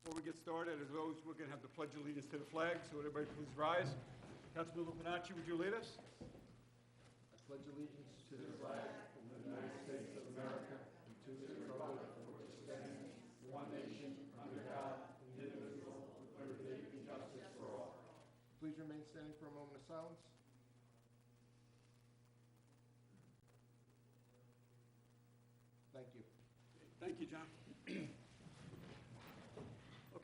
Before we get started, as always, we're going to have the Pledge of Allegiance to the flag, so would everybody please rise. Councilman Lupinacci, would you lead us? I pledge allegiance to the flag of the United States of America and to the republic for which it stands, one nation, under God, indivisible, with liberty and justice for all. Please remain standing for a moment of silence. Thank you. Thank you, John.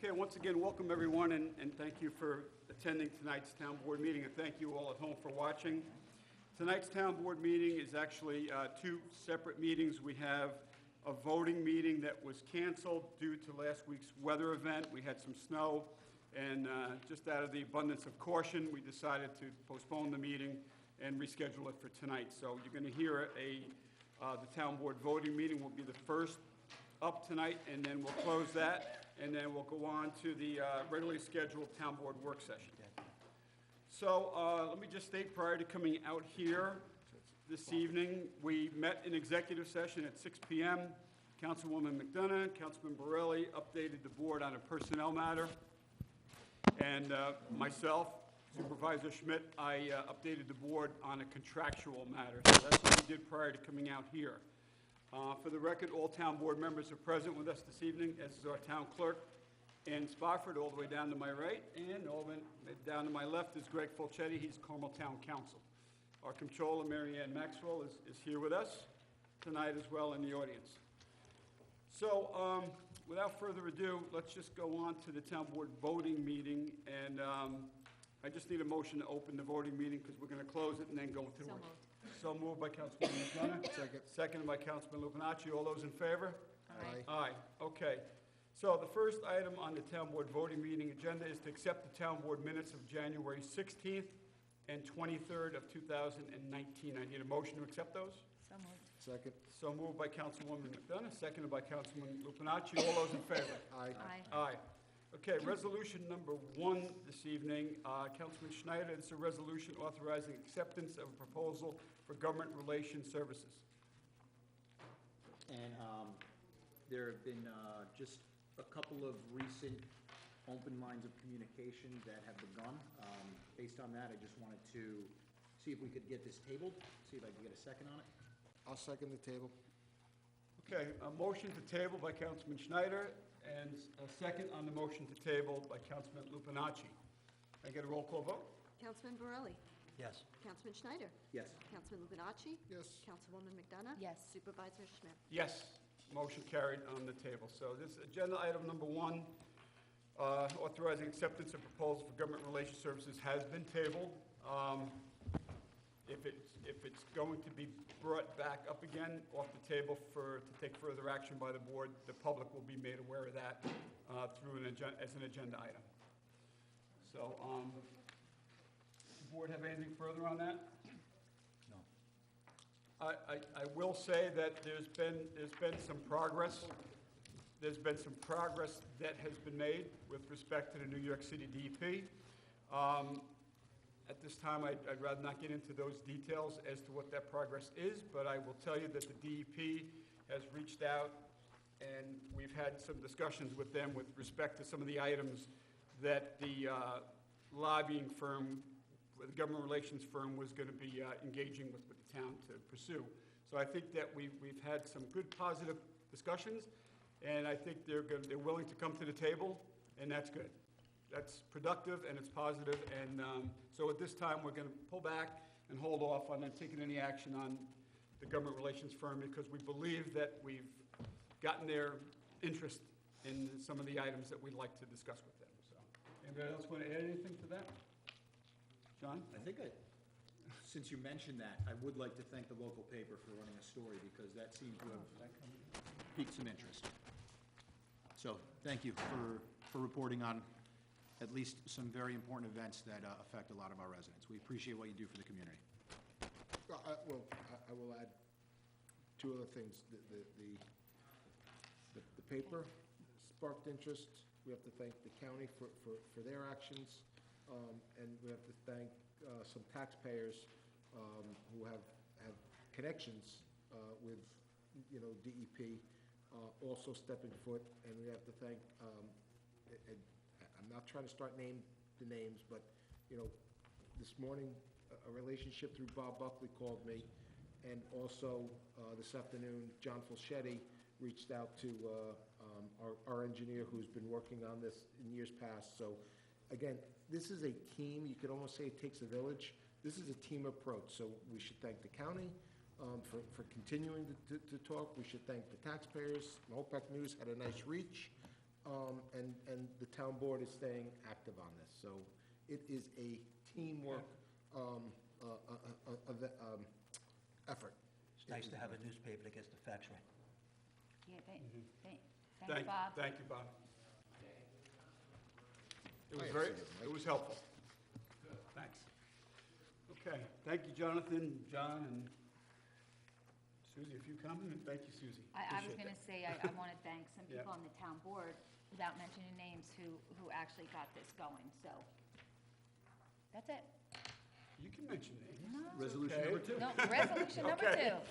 Okay, once again, welcome everyone, and thank you for attending tonight's town board meeting, and thank you all at home for watching. Tonight's town board meeting is actually two separate meetings. We have a voting meeting that was canceled due to last week's weather event. We had some snow, and just out of the abundance of caution, we decided to postpone the meeting and reschedule it for tonight. So you're going to hear the town board voting meeting will be the first up tonight, and then we'll close that, and then we'll go on to the regularly scheduled town board work session. So let me just state, prior to coming out here this evening, we met in executive session at 6 p.m. Councilwoman McDonough, Councilman Borelli updated the board on a personnel matter, and myself, Supervisor Schmidt, I updated the board on a contractual matter. So that's what we did prior to coming out here. For the record, all town board members are present with us this evening, as is our town clerk, Ann Spofford, all the way down to my right, and all the way down to my left is Greg Fulchetti. He's Carmel Town Council. Our comptroller, Mary Ann Maxwell, is here with us tonight as well in the audience. So without further ado, let's just go on to the town board voting meeting, and I just need a motion to open the voting meeting because we're going to close it and then go through it. So moved by Councilman McDonough. Second. Seconded by Councilman Lupinacci. All those in favor? Aye. Aye. Okay. So the first item on the town board voting meeting agenda is to accept the town board minutes of January 16th and 23rd of 2019. I need a motion to accept those. So moved. Second. So moved by Councilwoman McDonough, seconded by Councilman Lupinacci. All those in favor? Aye. Aye. Okay, resolution number 1 this evening. Councilman Schneider, it's a resolution authorizing acceptance of a proposal for government relations services. And there have been just a couple of recent open lines of communication that have begun. Based on that, I just wanted to see if we could get this tabled, see if I could get a second on it. I'll second the table. Okay, a motion to table by Councilman Schneider, and a second on the motion to table by Councilman Lupinacci. Can I get a roll call vote? Councilman Borelli. Yes. Councilman Schneider. Yes. Councilman Lupinacci. Yes. Councilwoman McDonough. Yes. Supervisor Schmidt. Yes, motion carried on the table. So this agenda item number 1, authorizing acceptance of proposal for government relations services, has been tabled. If it's going to be brought back up again off the table to take further action by the board, the public will be made aware of that through as an agenda item. So, does the board have anything further on that? No. I will say that there's been some progress. There's been some progress that has been made with respect to the New York City DEP. At this time, I'd rather not get into those details as to what that progress is, but I will tell you that the DEP has reached out, and we've had some discussions with them with respect to some of the items that the lobbying firm, the government relations firm, was going to be engaging with the town to pursue. So I think that we've had some good positive discussions, and I think they're willing to come to the table, and that's good. That's productive and it's positive, and so at this time, we're going to pull back and hold off on taking any action on the government relations firm because we believe that we've gotten their interest in some of the items that we'd like to discuss with them. So, anybody else want to add anything to that? John? I think since you mentioned that, I would like to thank the local paper for running a story because that seemed to have piqued some interest. So, thank you for reporting on at least some very important events that affect a lot of our residents. We appreciate what you do for the community. I will add 2 other things. The paper sparked interest. We have to thank the county for their actions, and we have to thank some taxpayers who have connections with DEP also stepping foot, and we have to thank and I'm not trying to start name the names, but, you know, this morning, a relationship through Bob Buckley called me, and also this afternoon, John Falchetti reached out to our engineer who's been working on this in years past. So, again, this is a team. You could almost say it takes a village. This is a team approach, so we should thank the county for continuing to talk. We should thank the taxpayers. Mahopac News had a nice reach, and the town board is staying active on this. So it is a teamwork effort. It's nice to have a newspaper that gets the facts right. Yeah, thanks, Bob. Thank you, Bob. It was Hi, very, Susan. it was helpful. Thanks. Okay, thank you, Jonathan, John, and Susie, if you come, and thank you, Susie. I was Appreciate going that. to say, I want to thank some Yeah. people on the town board, without mentioning names, who actually got this going, so. That's it. You can mention names. No. Resolution Okay. number 2. No, resolution number Okay. 2.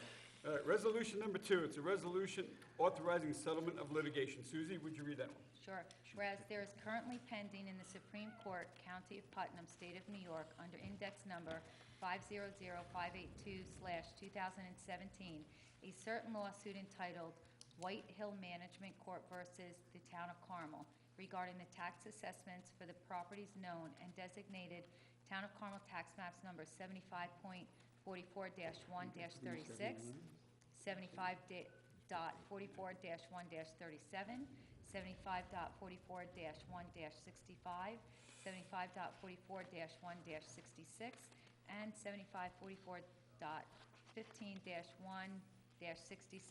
All right, resolution number 2, it's a resolution authorizing settlement of litigation. Susie, would you read that one? Sure. Whereas there is currently pending in the Supreme Court, County of Putnam, State of New York, under index number 500582/2017, a certain lawsuit entitled White Hill Management Corp. Versus the Town of Carmel regarding the tax assessments for the properties known and designated Town of Carmel tax maps number 75.44-1-36, 75.44-1-37, 75.44-1-65, 75.44-1-66, and 75.44.15-1-67.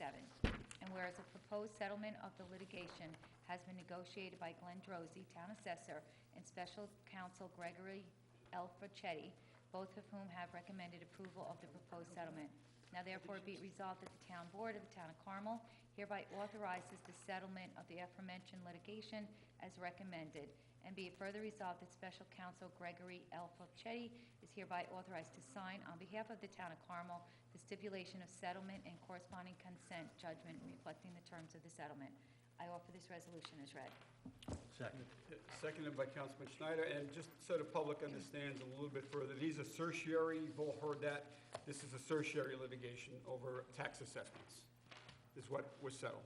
And whereas a proposed settlement of the litigation has been negotiated by Glenn Drosy, Town Assessor, and Special Counsel Gregory L. Facchetti, both of whom have recommended approval of the proposed settlement. Now therefore be it resolved that the Town Board of the Town of Carmel hereby authorizes the settlement of the aforementioned litigation as recommended. And be it further resolved that Special Counsel Gregory L. Facchetti is hereby authorized to sign on behalf of the Town of Carmel the stipulation of settlement and corresponding consent judgment reflecting the terms of the settlement. I offer this resolution as read. Second. Seconded by Councilman Schneider, and just so the public understands a little bit further, these are certiorari, you've all heard that. This is a certiorari litigation over tax assessments, is what was settled.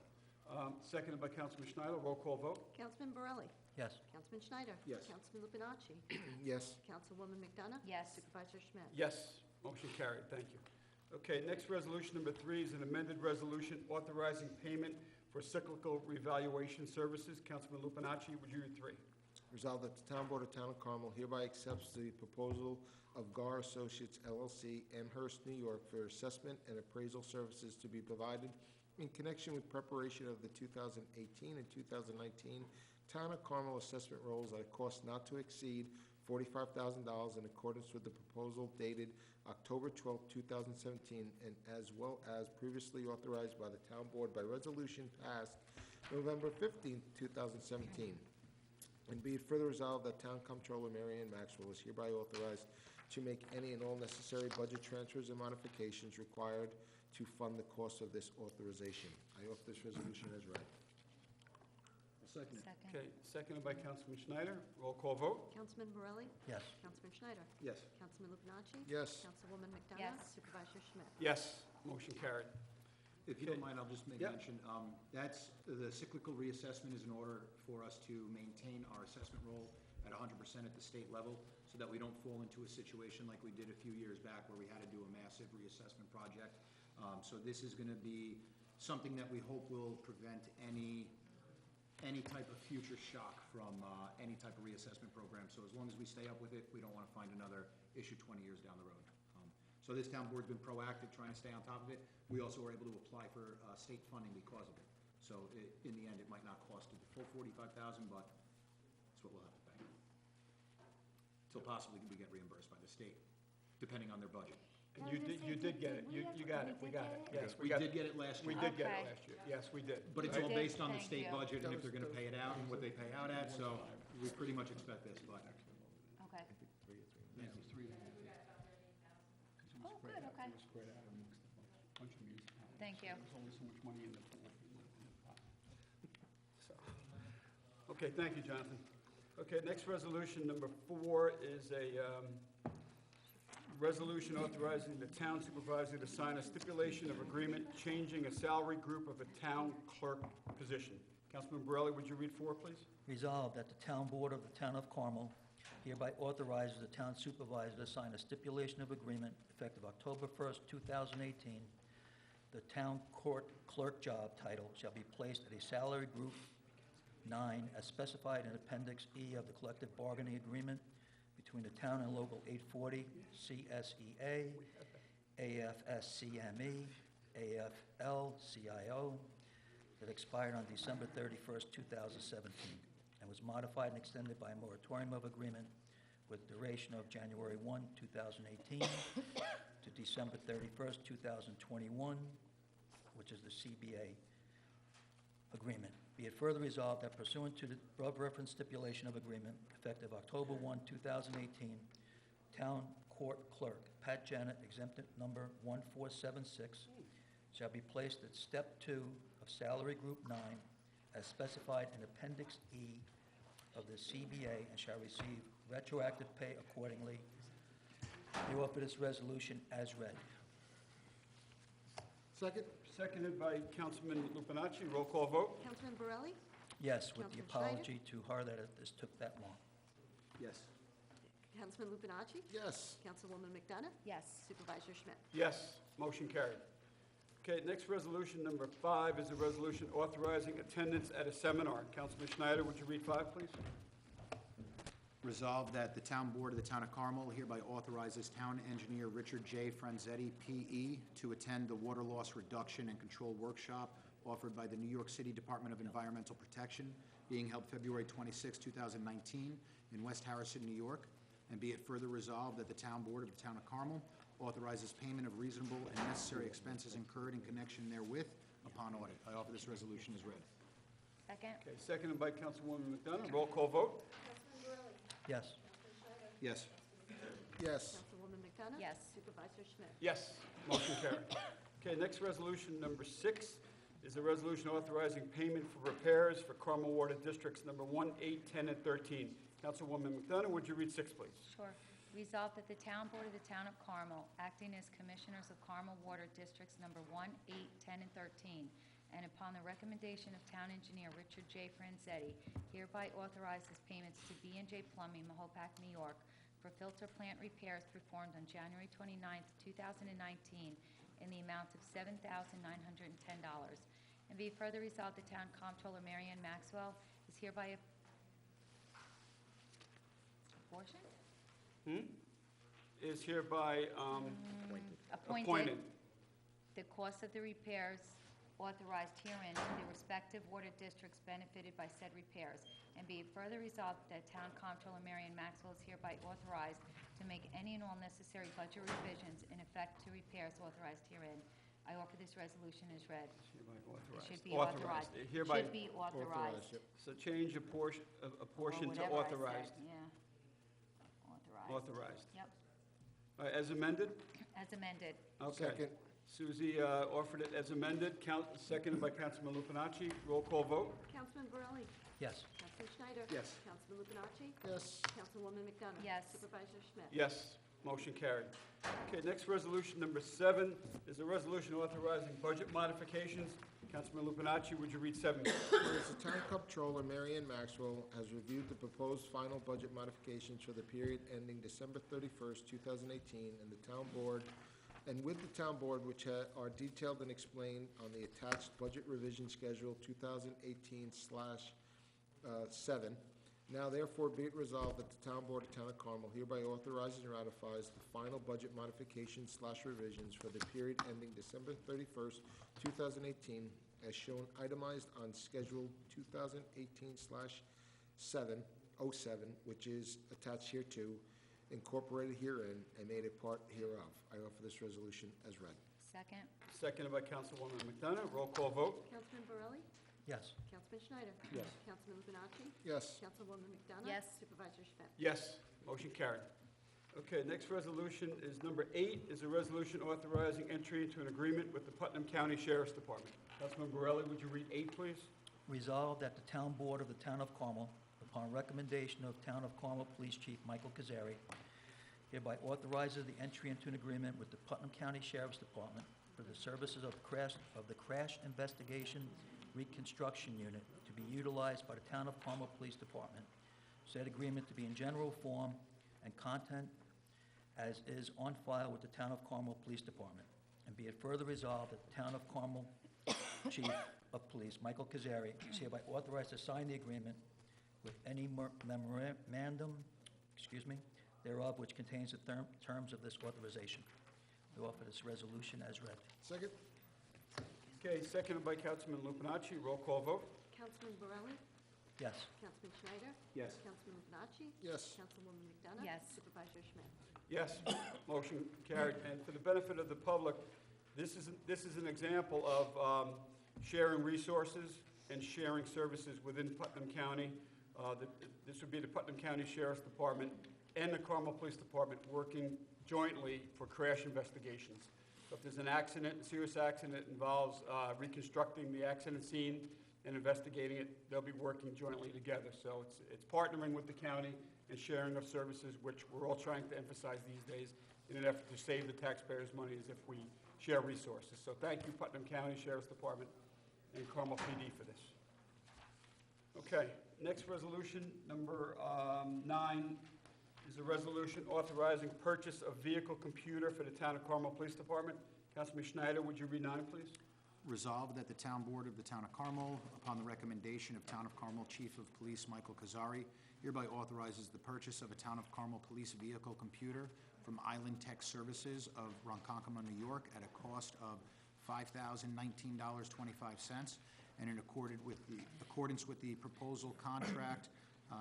Seconded by Councilman Schneider, roll call vote. Councilman Borelli? Yes. Councilman Schneider? Yes. Councilman Lupinacci? Yes. Councilwoman McDonough? Yes. Supervisor Schmidt? Yes, motion carried, thank you. Okay, next resolution, number 3, is an amended resolution authorizing payment for cyclical revaluation services. Councilman Lupinacci, would you read 3? Resolved that the Town Board of Town of Carmel hereby accepts the proposal of GAR Associates LLC, Amherst, New York, for assessment and appraisal services to be provided in connection with preparation of the 2018 and 2019 Town of Carmel assessment rolls at a cost not to exceed $45,000 in accordance with the proposal dated October 12, 2017, and as well as previously authorized by the Town Board by resolution passed November 15, 2017. And be it further resolved that Town Comptroller Marianne Maxwell is hereby authorized to make any and all necessary budget transfers and modifications required to fund the cost of this authorization. I offer this resolution as read. Second. Second. Okay, seconded by Councilman Schneider, roll call vote. Councilman Borelli? Yes. Councilman Schneider? Yes. Councilman Lupinacci? Yes. Councilwoman McDonough? Yes. Supervisor Schmidt? Yes, motion carried. If you don't mind, I'll just make Yeah. mention, that's, the cyclical reassessment is in order for us to maintain our assessment roll at 100% at the state level, so that we don't fall into a situation like we did a few years back where we had to do a massive reassessment project. So this is gonna be something that we hope will prevent any type of future shock from any type of reassessment program. So as long as we stay up with it, we don't wanna find another issue 20 years down the road. So this town board's been proactive, trying to stay on top of it. We also were able to apply for state funding because of it. So in the end, it might not cost the full $45,000, but it's what we'll have to pay. Till possibly we get reimbursed by the state, depending on their budget. And you did get it, you got it, we got it, yes, We got did it. get it last We year, did get it Okay. last year, yes, we did. but it's all Did, based on the thank state you. budget and if they're gonna pay it out and what they pay out at, so we pretty much expect this, but. Okay. Yeah, it was 3 and a half. Oh, good, okay. It was spread out amongst a bunch of municipalities. Thank you. There was only so much money in the pool. So, Okay, thank you, Jonathan. Okay, next resolution, number 4, is a resolution authorizing the town supervisor to sign a stipulation of agreement changing a salary group of a town clerk position. Councilman Borelli, would you read 4, please? Resolved that the town board of the town of Carmel hereby authorizes the town supervisor to sign a stipulation of agreement effective October 1st, 2018. The town court clerk job title shall be placed at a salary group 9 as specified in Appendix E of the collective bargaining agreement between the town and Local 840, CSEA, AFSCME, AFL-CIO, that expired on December 31st, 2017, and was modified and extended by a moratorium of agreement with duration of January 1, 2018 to December 31st, 2021, which is the CBA agreement. Be it further resolved that pursuant to the above-referenced stipulation of agreement, effective October 1, 2018, Town Court Clerk Pat Janet, exempted number 1476, shall be placed at Step 2 of Salary Group 9 as specified in Appendix E of the CBA and shall receive retroactive pay accordingly. I offer this resolution as read. Second? Seconded by Councilman Lupinacci. Roll call vote. Councilman Borelli? Yes, with the Councilman Schneider? apology to her that this took that long. Yes. Councilman Lupinacci? Yes. Councilwoman McDonough? Yes. Supervisor Schmidt? Yes, motion carried. Okay, next resolution, number 5, is a resolution authorizing attendance at a seminar. Councilman Schneider, would you read 5, please? Resolved that the town board of the town of Carmel hereby authorizes town engineer Richard J. Franzetti, P.E., to attend the water loss reduction and control workshop offered by the New York City Department of Environmental Protection, being held February 26, 2019, in West Harrison, New York. And be it further resolved that the town board of the town of Carmel authorizes payment of reasonable and necessary expenses incurred in connection therewith upon audit. I offer this resolution as read. Second? Okay, seconded by Councilwoman McDonough. Roll call vote. Yes. Yes. Yes. Councilwoman McDonough? Yes. Supervisor Schmidt? Yes, motion carried. Okay, next resolution, number 6, is a resolution authorizing payment for repairs for Carmel Water Districts number 1, 8, 10, and 13. Councilwoman McDonough, would you read 6, please? Sure. Resolved that the town board of the town of Carmel, acting as commissioners of Carmel Water Districts number 1, 8, 10, and 13, and upon the recommendation of town engineer Richard J. Franzetti, hereby authorizes payments to B&J Plumbing, Mahopac, New York, for filter plant repairs performed on January 29, 2019, in the amount of $7,910. And be further resolved, the town comptroller Marianne Maxwell is hereby apportioned? Is hereby Appointed. The cost of the repairs authorized herein to the respective water districts benefited by said repairs. And be it further resolved that town comptroller Marion Maxwell is hereby authorized to make any and all necessary budget revisions in effect to repairs authorized herein. I offer this resolution as read. Hereby It authorized. should be authorized. It hereby, Should be authorized. Yep. so change a portion Or to whatever I said, authorized. Yeah. Authorized. Authorized. Yep, As amended? as amended. Okay. Second? Susie offered it as amended, seconded by Councilman Lupinacci. Roll call vote. Councilman Borelli? Yes. Councilman Schneider? Yes. Councilman Lupinacci? Yes. Councilwoman McDonough? Yes. Supervisor Schmidt? Yes, motion carried. Okay, next resolution, number 7, is a resolution authorizing budget modifications. Councilman Lupinacci, would you read 7? Whereas the town comptroller, Marianne Maxwell, has reviewed the proposed final budget modifications for the period ending December 31st, 2018, and the town board, and with the town board, which are detailed and explained on the attached budget revision schedule 2018/7. Now therefore be it resolved that the town board of Town of Carmel hereby authorizes and ratifies the final budget modifications/revisions for the period ending December 31st, 2018, as shown itemized on Schedule 2018/707, which is attached hereto, incorporated herein, and made a part hereof. I offer this resolution as read. Second? Seconded by Councilwoman McDonough. Roll call vote. Councilman Borelli? Yes. Councilman Schneider? Yes. Councilman Lupinacci? Yes. Councilwoman McDonough? Yes. Supervisor Schmidt? Yes, motion carried. Okay, next resolution is number 8, is a resolution authorizing entry into an agreement with the Putnam County Sheriff's Department. Councilman Borelli, would you read 8, please? Resolved that the Town Board of the Town of Carmel, upon recommendation of Town of Carmel Police Chief Michael Kazari, hereby authorizes the entry into an agreement with the Putnam County Sheriff's Department for the services of the Crash Investigation Reconstruction Unit to be utilized by the Town of Carmel Police Department. Said agreement to be in general form and content as is on file with the Town of Carmel Police Department. And be it further resolved that the Town of Carmel Chief of Police, Michael Kazari, is hereby authorized to sign the agreement with any memorandum, thereof, which contains the terms of this authorization. I offer this resolution as read. Second? Okay, seconded by Councilman Lupinacci. Roll call vote. Councilman Borelli? Yes. Councilman Schneider? Yes. Councilman Lupinacci? Yes. Councilwoman McDonough? Yes. Supervisor Schmidt? Yes, motion carried. And for the benefit of the public, this is an example of sharing resources and sharing services within Putnam County. This would be the Putnam County Sheriff's Department and the Carmel Police Department working jointly for crash investigations. So if there's an accident, a serious accident that involves reconstructing the accident scene and investigating it, they'll be working jointly together. So it's partnering with the county and sharing of services, which we're all trying to emphasize these days in an effort to save the taxpayers' money as if we share resources. So thank you, Putnam County Sheriff's Department and Carmel PD for this. Okay, next resolution, number 9, is a resolution authorizing purchase of vehicle computer for the Town of Carmel Police Department. Councilman Schneider, would you read 9, please? Resolved that the Town Board of the Town of Carmel, upon the recommendation of Town of Carmel Chief of Police Michael Kazari, hereby authorizes the purchase of a Town of Carmel police vehicle computer from Island Tech Services of Ronkonkoma, New York, at a cost of $5,019.25, and in accordance with the proposal contract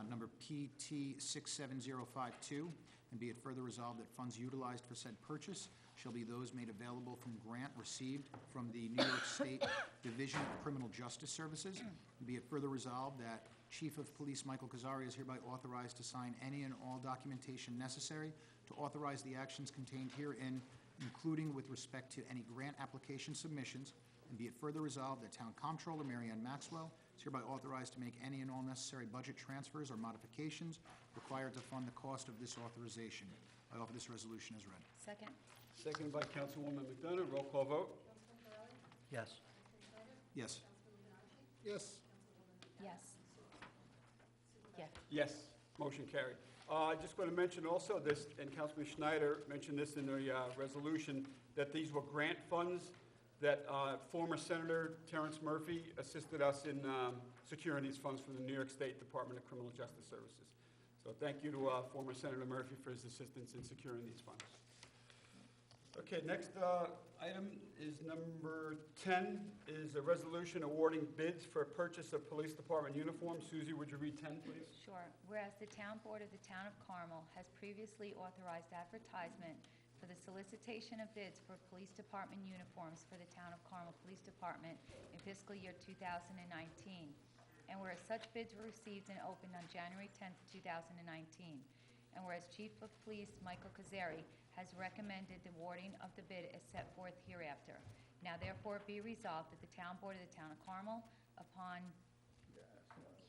number PT 67052, and be it further resolved that funds utilized for said purchase shall be those made available from grant received from the New York State Division of Criminal Justice Services, and be it further resolved that Chief of Police Michael Kazari is hereby authorized to sign any and all documentation necessary to authorize the actions contained herein, including with respect to any grant application submissions, and be it further resolved that Town Comptroller Mary Ann Maxwell is hereby authorized to make any and all necessary budget transfers or modifications required to fund the cost of this authorization. I offer this resolution as read. Second? Seconded by Councilwoman McDonough. Roll call vote. Yes. Yes. Yes. Yes. Yes. Yes, motion carried. I just want to mention also this, and Councilman Schneider mentioned this in the resolution, that these were grant funds that former Senator Terrence Murphy assisted us in securing these funds from the New York State Department of Criminal Justice Services. So thank you to former Senator Murphy for his assistance in securing these funds. Okay, next item is number 10, is a resolution awarding bids for purchase of police department uniforms. Susie, would you read 10, please? Sure. Whereas the Town Board of the Town of Carmel has previously authorized advertisement for the solicitation of bids for police department uniforms for the Town of Carmel Police Department in fiscal year 2019. And whereas such bids were received and opened on January 10th, 2019. And whereas Chief of Police Michael Kazari has recommended the awarding of the bid as set forth hereafter. Now therefore be resolved that the Town Board of the Town of Carmel, upon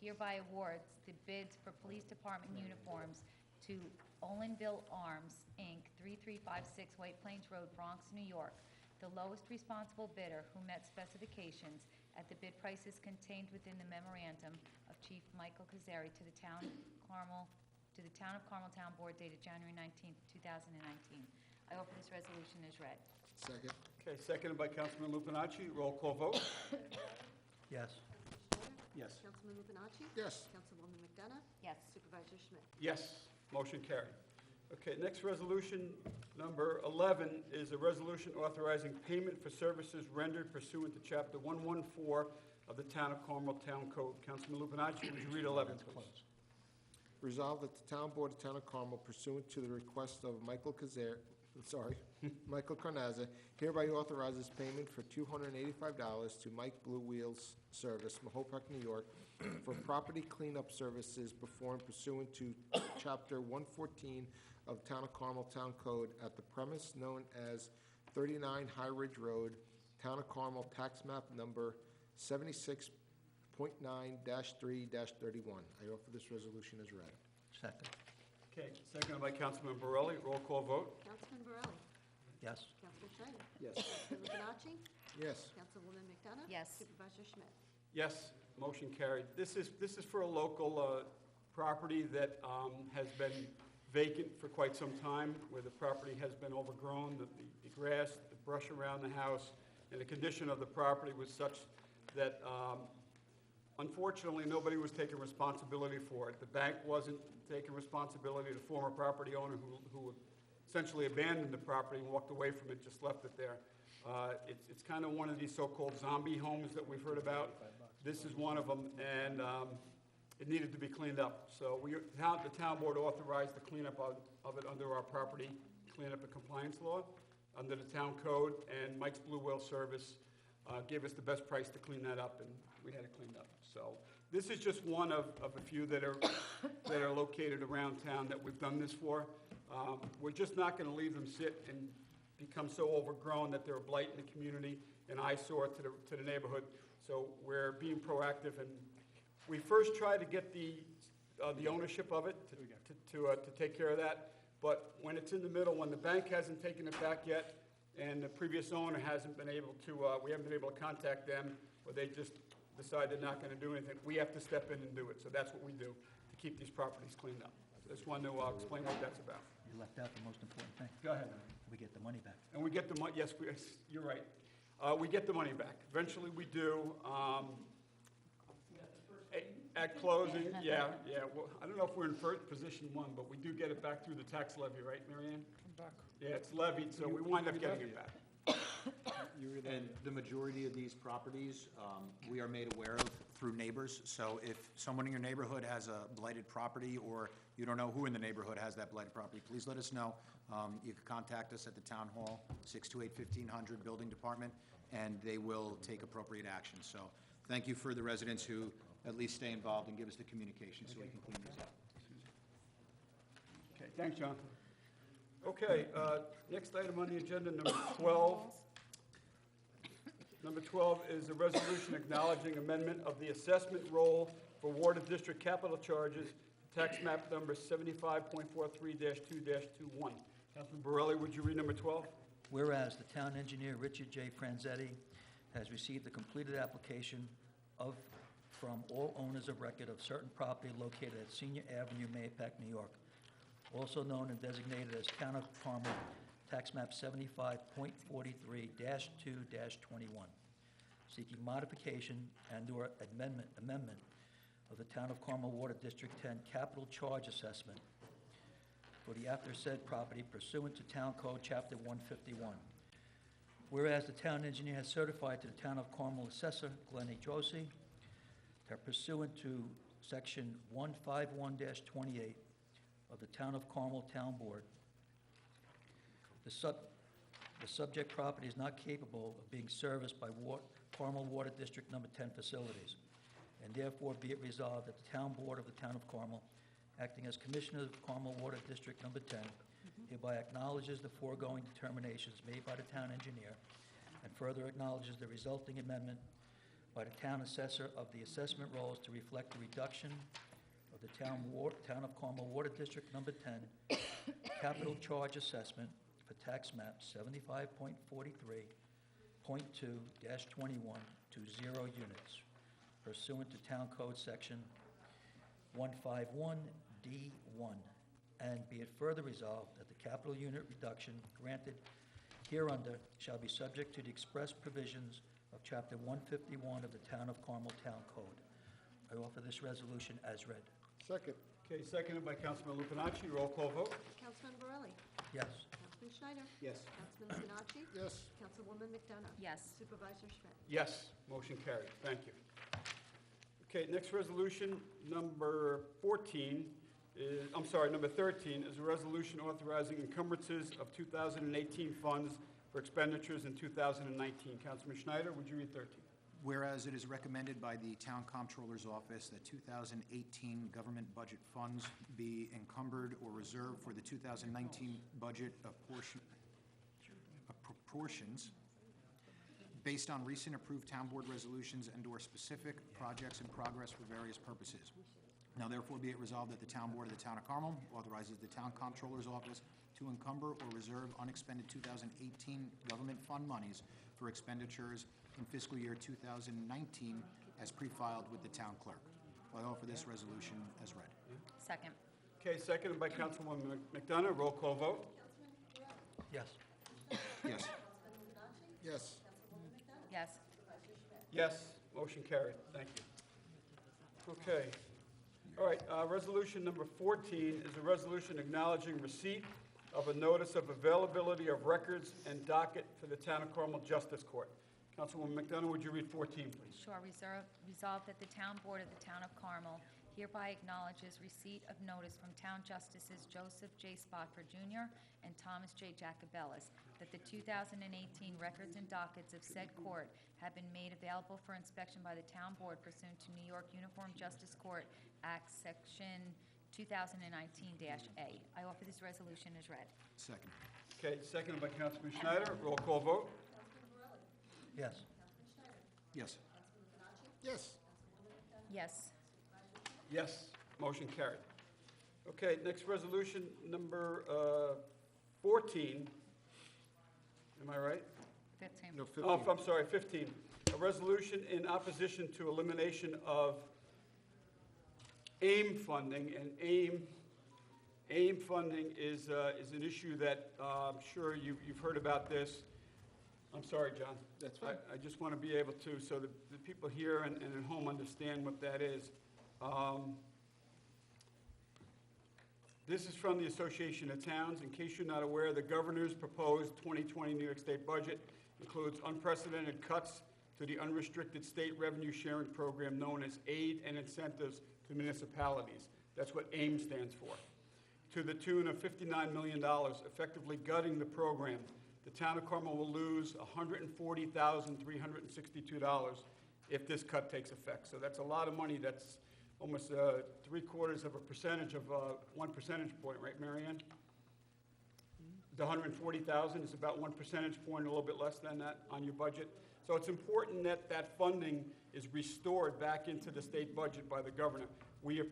hereby awards the bids for police department uniforms to Olinville Arms, Inc., 3356 White Plains Road, Bronx, New York, the lowest responsible bidder who met specifications at the bid prices contained within the memorandum of Chief Michael Kazari to the Town of Carmel Town Board dated January 19th, 2019. I offer this resolution as read. Second? Okay, seconded by Councilman Lupinacci. Roll call vote. Yes. Schneider? Yes. Councilman Lupinacci? Yes. Councilwoman McDonough? Yes. Supervisor Schmidt? Yes, motion carried. Okay, next resolution, number 11, is a resolution authorizing payment for services rendered pursuant to Chapter 114 of the Town of Carmel Town Code. Councilman Lupinacci, would you read 11, please? Resolved that the Town Board of Town of Carmel, pursuant to the request of Michael Carnazza, hereby authorizes payment for $285 to Mike Blue Wheels Service, Mahopac, New York, for property cleanup services performed pursuant to Chapter 114 of Town of Carmel Town Code at the premise known as 39 High Ridge Road, Town of Carmel, tax map number .9-3-31. I offer this resolution as read. Second. Okay, seconded by Councilman Borelli. Roll call vote. Councilman Borelli? Yes. Councilman Schneider? Yes. Councilman Lupinacci? Yes. Councilwoman McDonough? Yes. Supervisor Schmidt? Yes, motion carried. This is for a local property that has been vacant for quite some time, where the property has been overgrown, the grass, the brush around the house, and the condition of the property was such that unfortunately, nobody was taking responsibility for it. The bank wasn't taking responsibility. The former property owner who essentially abandoned the property and walked away from it, just left it there. It's kind of one of these so-called zombie homes that we've heard about. This is one of them, and it needed to be cleaned up. So the town board authorized the cleanup of it under our property cleanup and compliance law, under the town code, and Mike's Blue Whale Service gave us the best price to clean that up, and we had it cleaned up. So this is just one of a few that are located around town that we've done this for. We're just not going to leave them sit and become so overgrown that they're a blight in the community, an eyesore to the neighborhood. So we're being proactive, and we first tried to get the ownership of it to take care of that. But when it's in the middle, when the bank hasn't taken it back yet, and the previous owner hasn't been able to, we haven't been able to contact them, or they just decide they're not going to do anything, we have to step in and do it. So that's what we do to keep these properties cleaned up. So just wanted to explain what that's about. You left out the most important thing. Go ahead. We get the money back. And we get the money, yes, you're right. We get the money back. Eventually, we do. At closing, yeah. Well, I don't know if we're in position one, but we do get it back through the tax levy, right, Mary Ann? Yeah, it's levied, so we wind up getting it back. And the majority of these properties, we are made aware of through neighbors. So if someone in your neighborhood has a blighted property, or you don't know who in the neighborhood has that blighted property, please let us know. You can contact us at the Town Hall, 628-1500 Building Department, and they will take appropriate action. So thank you for the residents who at least stay involved and give us the communication so we can clean these up. Okay, thanks, John. Okay, next item on the agenda, number 12. Number 12 is a resolution acknowledging amendment of the assessment roll for Water District capital charges, tax map number 75.43-2-21. Councilman Borelli, would you read number 12? Whereas the town engineer, Richard J. Franzetti, has received a completed application from all owners of record of certain property located at Senior Avenue, Mahopac, New York, also known and designated as Town of Carmel, tax map 75.43-2-21, seeking modification and/or amendment of the Town of Carmel Water District 10 capital charge assessment for the aforesaid property pursuant to Town Code Chapter 151. Whereas the town engineer has certified to the Town of Carmel Assessor, Glenn H. Rossi, that pursuant to Section 151-28 of the Town of Carmel Town Board, the subject property is not capable of being serviced by Carmel Water District Number 10 facilities, and therefore be it resolved that the Town Board of the Town of Carmel, acting as Commissioner of Carmel Water District Number 10, hereby acknowledges the foregoing determinations made by the town engineer, and further acknowledges the resulting amendment by the town assessor of the assessment rolls to reflect the reduction of the Town of Carmel Water District Number 10 capital charge assessment for tax map 75.43.2-21 to 0 units pursuant to Town Code Section 151D1, and be it further resolved that the capital unit reduction granted hereunder shall be subject to the express provisions of Chapter 151 of the Town of Carmel Town Code. I offer this resolution as read. Second. Okay, seconded by Councilman Lupinacci. Roll call vote. Councilman Borelli? Yes. Councilman Schneider? Yes. Councilman Lupinacci? Yes. Councilwoman McDonough? Yes. Supervisor Schmidt? Yes, motion carried. Thank you. Okay, next resolution, number 13 is a resolution authorizing encumbrances of 2018 funds for expenditures in 2019. Councilman Schneider, would you read 13? Whereas it is recommended by the Town Comptroller's Office that 2018 government budget funds be encumbered or reserved for the 2019 budget of proportions based on recent approved town board resolutions and/or specific projects in progress for various purposes. Now therefore be it resolved that the town board of the town of Carmel authorizes the town comptroller's office to encumber or reserve unexpended 2018 government fund monies for expenditures in fiscal year 2019 as pre-filed with the town clerk. I offer this resolution as read. Second. Okay, seconded by Councilwoman McDonough. Roll call vote. Yes. Yes. Yes. Yes. Yes, motion carried. Thank you. Okay. All right, resolution number 14 is a resolution acknowledging receipt of a notice of availability of records and docket for the Town of Carmel Justice Court. Councilwoman McDonough, would you read 14, please? Sure. Resolved that the Town Board of the Town of Carmel hereby acknowledges receipt of notice from Town Justices Joseph J. Spofford Jr. and Thomas J. Jacobellis that the 2018 records and dockets of said court have been made available for inspection by the Town Board pursuant to New York Uniform Justice Court Act, Section 2019-A. I offer this resolution as read. Second. Okay, seconded by Councilman Schneider. Roll call vote. Yes. Yes. Yes. Yes. Yes, motion carried. Okay, next resolution, number 14. Am I right? 15. No, 15. Oh, I'm sorry, 15. A resolution in opposition to elimination of AIM funding, and AIM funding is an issue that I'm sure you've heard about this. I'm sorry, John. That's fine. I just want to be able to, so the people here and at home understand what that is. This is from the Association of Towns. In case you're not aware, the governor's proposed 2020 New York State budget includes unprecedented cuts to the unrestricted state revenue sharing program known as aid and incentives to municipalities. That's what AIM stands for. To the tune of $59 million, effectively gutting the program. The town of Carmel will lose $140,362 if this cut takes effect. So that's a lot of money. That's almost 3/4 of a percentage of 1 percentage point, right, Marianne? The 140,000 is about 1 percentage point, a little bit less than that on your budget. So it's important that that funding is restored back into the state budget by the governor. We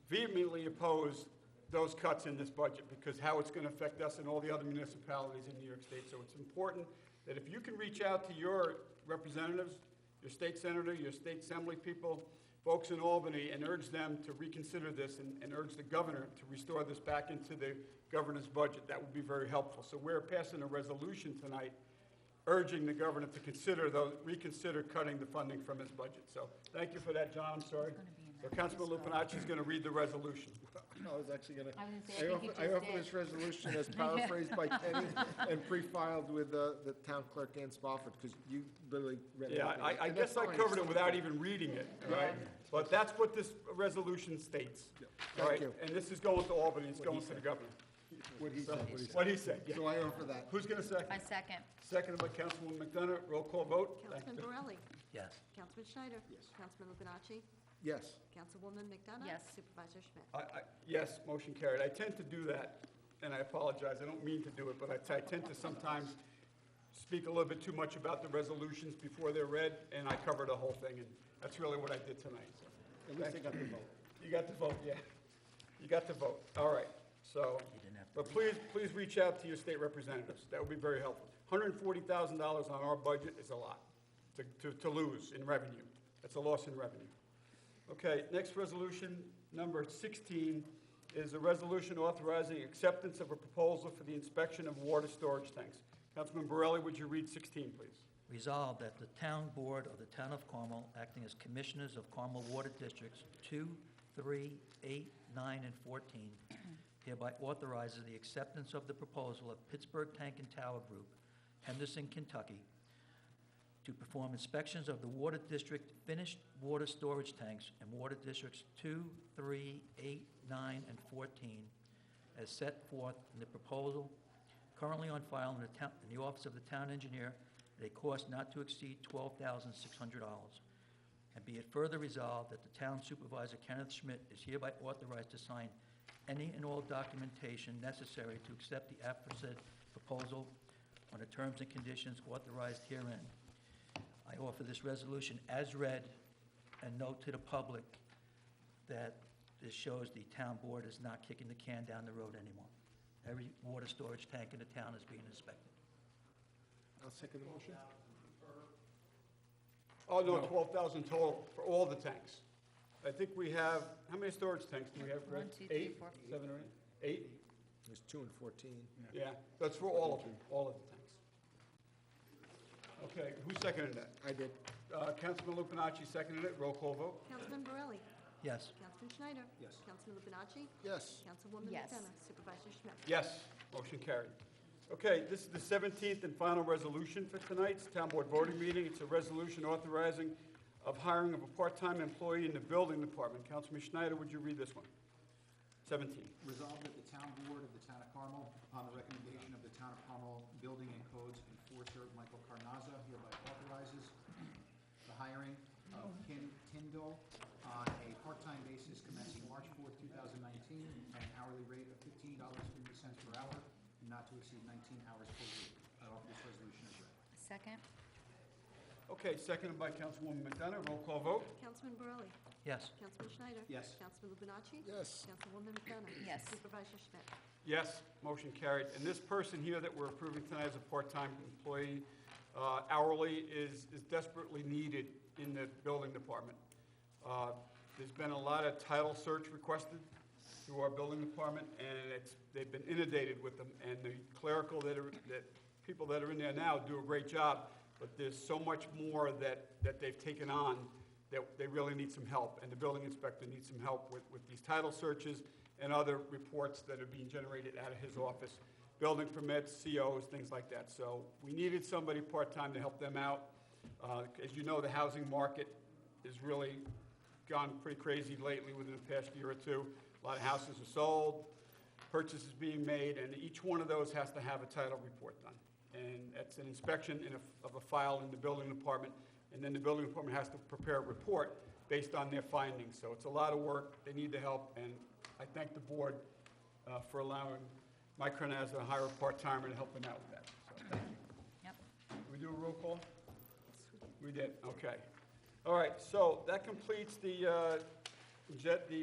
vehemently oppose those cuts in this budget because how it's going to affect us and all the other municipalities in New York State. So it's important that if you can reach out to your representatives, your state senator, your state assembly people, folks in Albany, and urge them to reconsider this and urge the governor to restore this back into the governor's budget. That would be very helpful. So we're passing a resolution tonight urging the governor to reconsider cutting the funding from his budget. So thank you for that, John. I'm sorry. So Councilman Lupinacci is going to read the resolution. I was actually going I was gonna say, I to, think you I just offer did. this resolution as paraphrased by Kenny and pre-filed with the town clerk, Ann Spofford, because you literally read it. Yeah, I And that's guess I fine. covered it without even reading it, all right? But that's what this resolution states. All right? Thank you. And this is going to Albany, it's going to the governor. What he said, what he said. What he said, yeah. So I offer that. Who's going to second? I second. Seconded by Councilwoman McDonough. Roll call vote. Thank Councilman you. Borelli? Yes. Councilman Schneider? Yes. Councilman Lupinacci? Yes. Councilwoman McDonough? Yes. Supervisor Schmidt? Yes, motion carried. I tend to do that, and I apologize. I don't mean to do it, but I tend to sometimes speak a little bit too much about the resolutions before they're read, and I cover the whole thing, and that's really what I did tonight. So, At least I got the vote. you got the vote, yeah. You got the vote. All right, so, but please reach out to your state representatives. That would be very helpful. $140,000 on our budget is a lot to lose in revenue. That's a loss in revenue. Okay, next resolution, number 16, is a resolution authorizing acceptance of a proposal for the inspection of water storage tanks. Councilman Borelli, would you read 16, please? Resolved that the town board of the town of Carmel, acting as commissioners of Carmel Water Districts 2, 3, 8, 9, and 14, hereby authorizes the acceptance of the proposal of Pittsburgh Tank and Tower Group, Henderson, Kentucky, to perform inspections of the Water District finished water storage tanks in Water Districts 2, 3, 8, 9, and 14, as set forth in the proposal currently on file in the Office of the Town Engineer at a cost not to exceed $12,600. And be it further resolved that the Town Supervisor, Kenneth Schmidt, is hereby authorized to sign any and all documentation necessary to accept the aforesaid proposal on the terms and conditions authorized herein. I offer this resolution as read and note to the public that this shows the town board is not kicking the can down the road anymore. Every water storage tank in the town is being inspected. I'll second the motion. Oh, no, No. 12,000 total for all the tanks. I think we have, how many storage tanks do we have, Greg? 1, 2, 3, 8? 4. 7 or 8? 8? There's 2 and 14. Yeah, that's for all of them, all of the tanks. Okay, who seconded that? I did. Councilman Lupinacci seconded it, roll call vote. Councilman Borelli? Yes. Councilman Schneider? Yes. Councilman Lupinacci? Yes. Councilwoman Yes. McDonough? Supervisor Schmidt? Yes, motion carried. Okay, this is the 17th and final resolution for tonight's Town Board voting meeting. It's a resolution authorizing of hiring of a part-time employee in the building department. Councilman Schneider, would you read this one? 17. Resolved that the town board of the town of Carmel, upon the recommendation of the town of Carmel Building and Codes Enforcer Michael Carnazza, hereby authorizes the hiring of Kim Tyndall on a part-time basis commencing March 4th, 2019, at an hourly rate of $15.50 per hour, and not to exceed 19 hours per week. I offer this resolution as read. Second? Okay, seconded by Councilwoman McDonough, roll call vote. Councilman Borelli? Yes. Councilman Schneider? Yes. Councilman Lupinacci? Yes. Councilwoman McDonough? Yes. Supervisor Schmidt? Yes, motion carried. And this person here that we're approving tonight as a part-time employee hourly is desperately needed in the building department. There's been a lot of title search requested through our building department, and they've been inundated with them. And the clerical people that are in there now do a great job, but there's so much more that they've taken on that they really need some help. And the building inspector needs some help with these title searches and other reports that are being generated out of his office, building permits, COs, things like that. So we needed somebody part-time to help them out. As you know, the housing market has really gone pretty crazy lately within the past year or two. A lot of houses are sold, purchases being made, and each one of those has to have a title report done. And that's an inspection of a file in the building department, and then the building department has to prepare a report based on their findings. So it's a lot of work, they need the help, and I thank the board for allowing Mike Carnazza to hire a part-timer to help him out with that. So thank you. Yep. Did we do a roll call? We did, okay. All right, so that completes the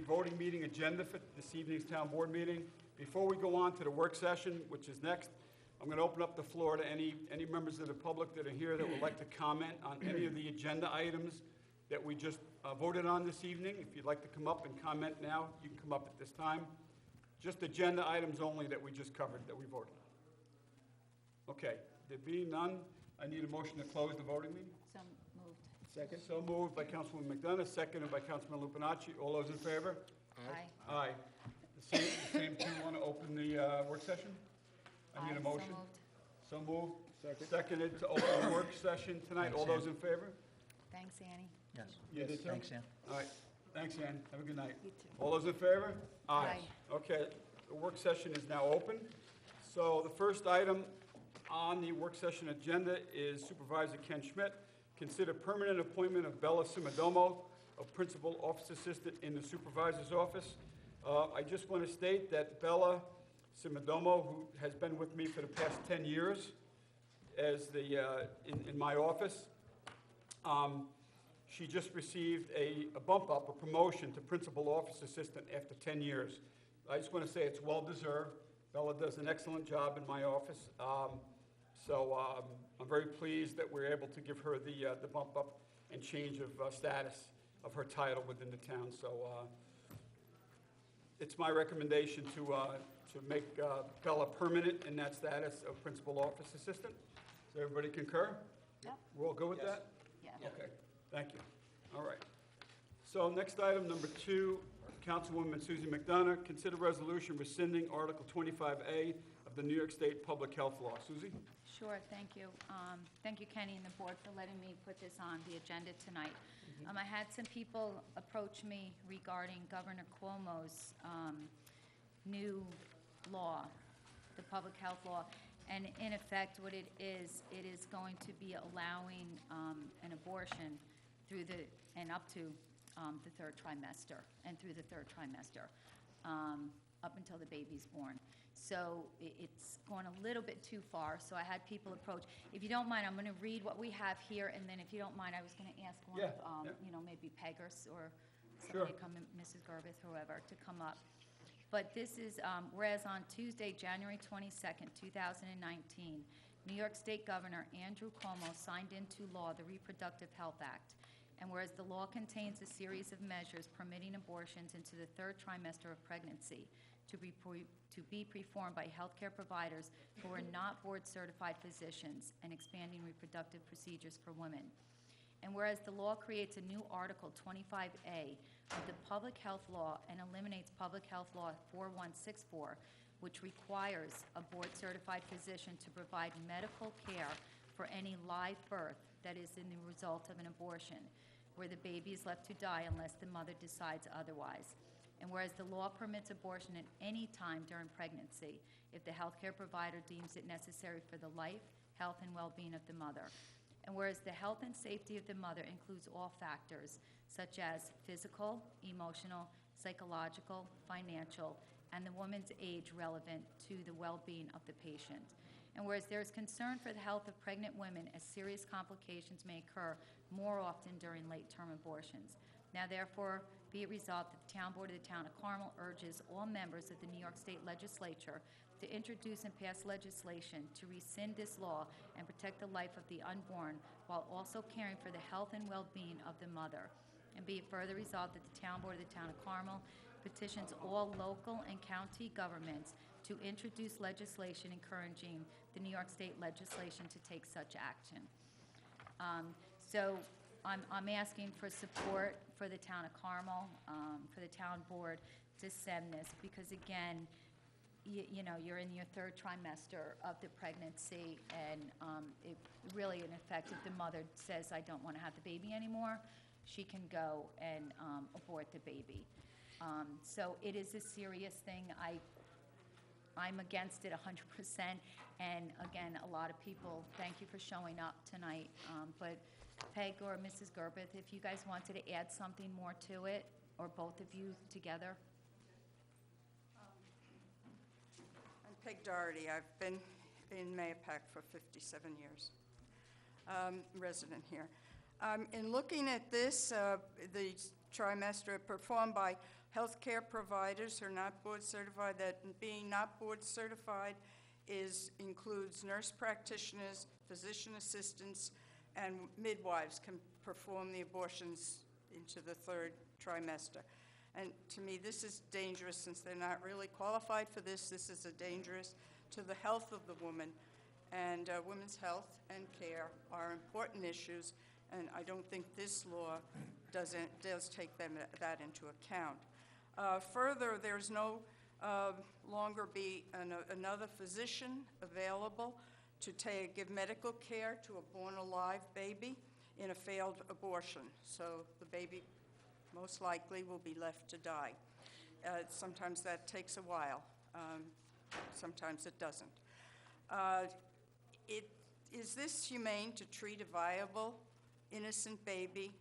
voting meeting agenda for this evening's town board meeting. Before we go on to the work session, which is next, I'm going to open up the floor to any members of the public that are here that would like to comment on any of the agenda items that we just voted on this evening. If you'd like to come up and comment now, you can come up at this time. Just agenda items only that we just covered, that we voted on. Okay, there being none, I need a motion to close the voting meeting. So moved. Second? So moved by Councilwoman McDonough, seconded by Councilman Lupinacci. All those in favor? Aye. Aye. The same two want to open the work session? I need Aye, a motion. So moved. So moved. Second? Seconded to open the work session tonight. All those in favor? Thanks, Annie. Yes. You did too? Thanks, Ann. All right. Thanks, Ann. Have a good night. You too. All those in favor? Aye. Okay, the work session is now open. So the first item on the work session agenda is Supervisor Ken Schmidt. Consider permanent appointment of Bella Simodomo, a Principal Office Assistant in the Supervisor's Office. I just want to state that Bella Simodomo, who has been with me for the past 10 years as in my office, she just received a bump up, a promotion to Principal Office Assistant after 10 years. I just want to say it's well-deserved. Bella does an excellent job in my office. I'm very pleased that we're able to give her the bump up and change of status of her title within the town. So it's my recommendation to make Bella permanent in that status of Principal Office Assistant. Does everybody concur? Yep. We're all good with that? Yeah. Okay, thank you. All right. So next item, number 2, Councilwoman Susie McDonough, consider resolution rescinding Article 25A of the New York State Public Health Law. Susie? Sure, thank you. Thank you, Kenny, and the board for letting me put this on the agenda tonight. I had some people approach me regarding Governor Cuomo's new law, the public health law. And in effect, what it is going to be allowing an abortion through up to the third trimester and through the third trimester. up until the baby's born. So it's gone a little bit too far, so I had people approach. If you don't mind, I'm going to read what we have here, and then if you don't mind, I was going to ask one Yeah, of, yeah. you know, maybe Peg or Sure. somebody to come in, Mrs. Gerbeth, whoever, to come up. But this is, whereas on Tuesday, January 22nd, 2019, New York State Governor Andrew Cuomo signed into law the Reproductive Health Act. And whereas the law contains a series of measures permitting abortions into the third trimester of pregnancy to be performed by healthcare providers who are not board-certified physicians, and expanding reproductive procedures for women. And whereas the law creates a new Article 25A of the Public Health Law and eliminates Public Health Law 4164, which requires a board-certified physician to provide medical care for any live birth that is in the result of an abortion, where the baby is left to die unless the mother decides otherwise. And whereas the law permits abortion at any time during pregnancy if the healthcare provider deems it necessary for the life, health, and well-being of the mother. And whereas the health and safety of the mother includes all factors such as physical, emotional, psychological, financial, and the woman's age relevant to the well-being of the patient. And whereas there is concern for the health of pregnant women as serious complications may occur more often during late-term abortions. Now therefore be it resolved that the Town Board of the Town of Carmel urges all members of the New York State Legislature to introduce and pass legislation to rescind this law and protect the life of the unborn while also caring for the health and well-being of the mother. And be it further resolved that the Town Board of the Town of Carmel petitions all local and county governments to introduce legislation encouraging the New York State legislation to take such action. So I'm asking for support for the Town of Carmel, for the Town Board to send this, because again, you know, you're in your third trimester of the pregnancy, and it really, in effect, if the mother says, I don't want to have the baby anymore, she can go and abort the baby. So it is a serious thing. I'm against it 100%, and again, a lot of people, thank you for showing up tonight, but Peg or Mrs. Gerbeth, if you guys wanted to add something more to it, or both of you together. I'm Peg Doherty. I've been in Mayapack for 57 years, resident here. In looking at this, the trimester performed by healthcare providers who are not board certified, that being not board certified includes nurse practitioners, physician assistants, and midwives can perform the abortions into the third trimester. And to me, this is dangerous since they're not really qualified for this. This is dangerous to the health of the woman, and women's health and care are important issues, and I don't think this law does take that into account. Further, there's no longer be another physician available to give medical care to a born alive baby in a failed abortion. So the baby most likely will be left to die. Sometimes that takes a while. Sometimes it doesn't. Is this humane to treat a viable, innocent baby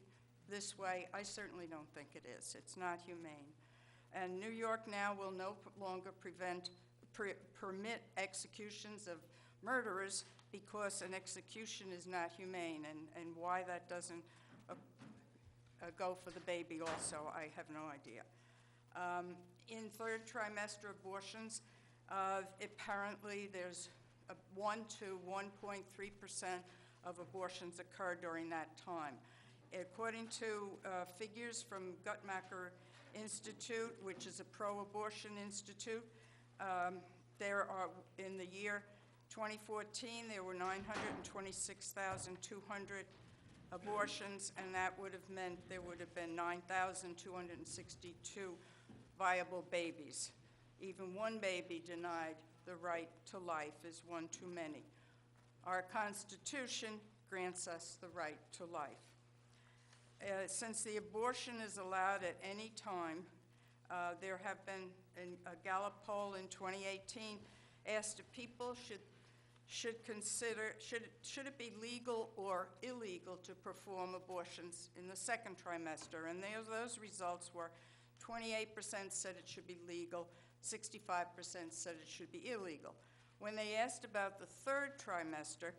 this way? I certainly don't think it is. It's not humane. And New York now will no longer permit executions of murderers because an execution is not humane, and why that doesn't go for the baby also, I have no idea. In third trimester abortions, apparently there's 1 to 1.3% of abortions occur during that time. According to figures from Guttmacher Institute, which is a pro-abortion institute, there are, in the year 2014, there were 926,200 abortions, and that would have meant there would have been 9,262 viable babies. Even one baby denied the right to life is one too many. Our Constitution grants us the right to life. Since the abortion is allowed at any time, there have been a Gallup poll in 2018 asked if people should consider, should it be legal or illegal to perform abortions in the second trimester, and those results were 28% said it should be legal, 65% said it should be illegal. When they asked about the third trimester,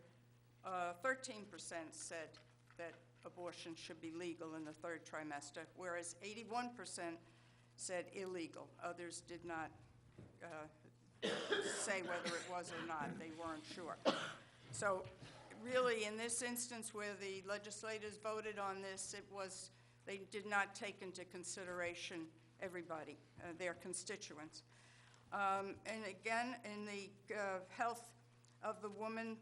13% said that abortion should be legal in the third trimester, whereas 81% said illegal. Others did not say whether it was or not. They weren't sure. So really, in this instance where the legislators voted on this, they did not take into consideration everybody, their constituents. And again, in the health of the woman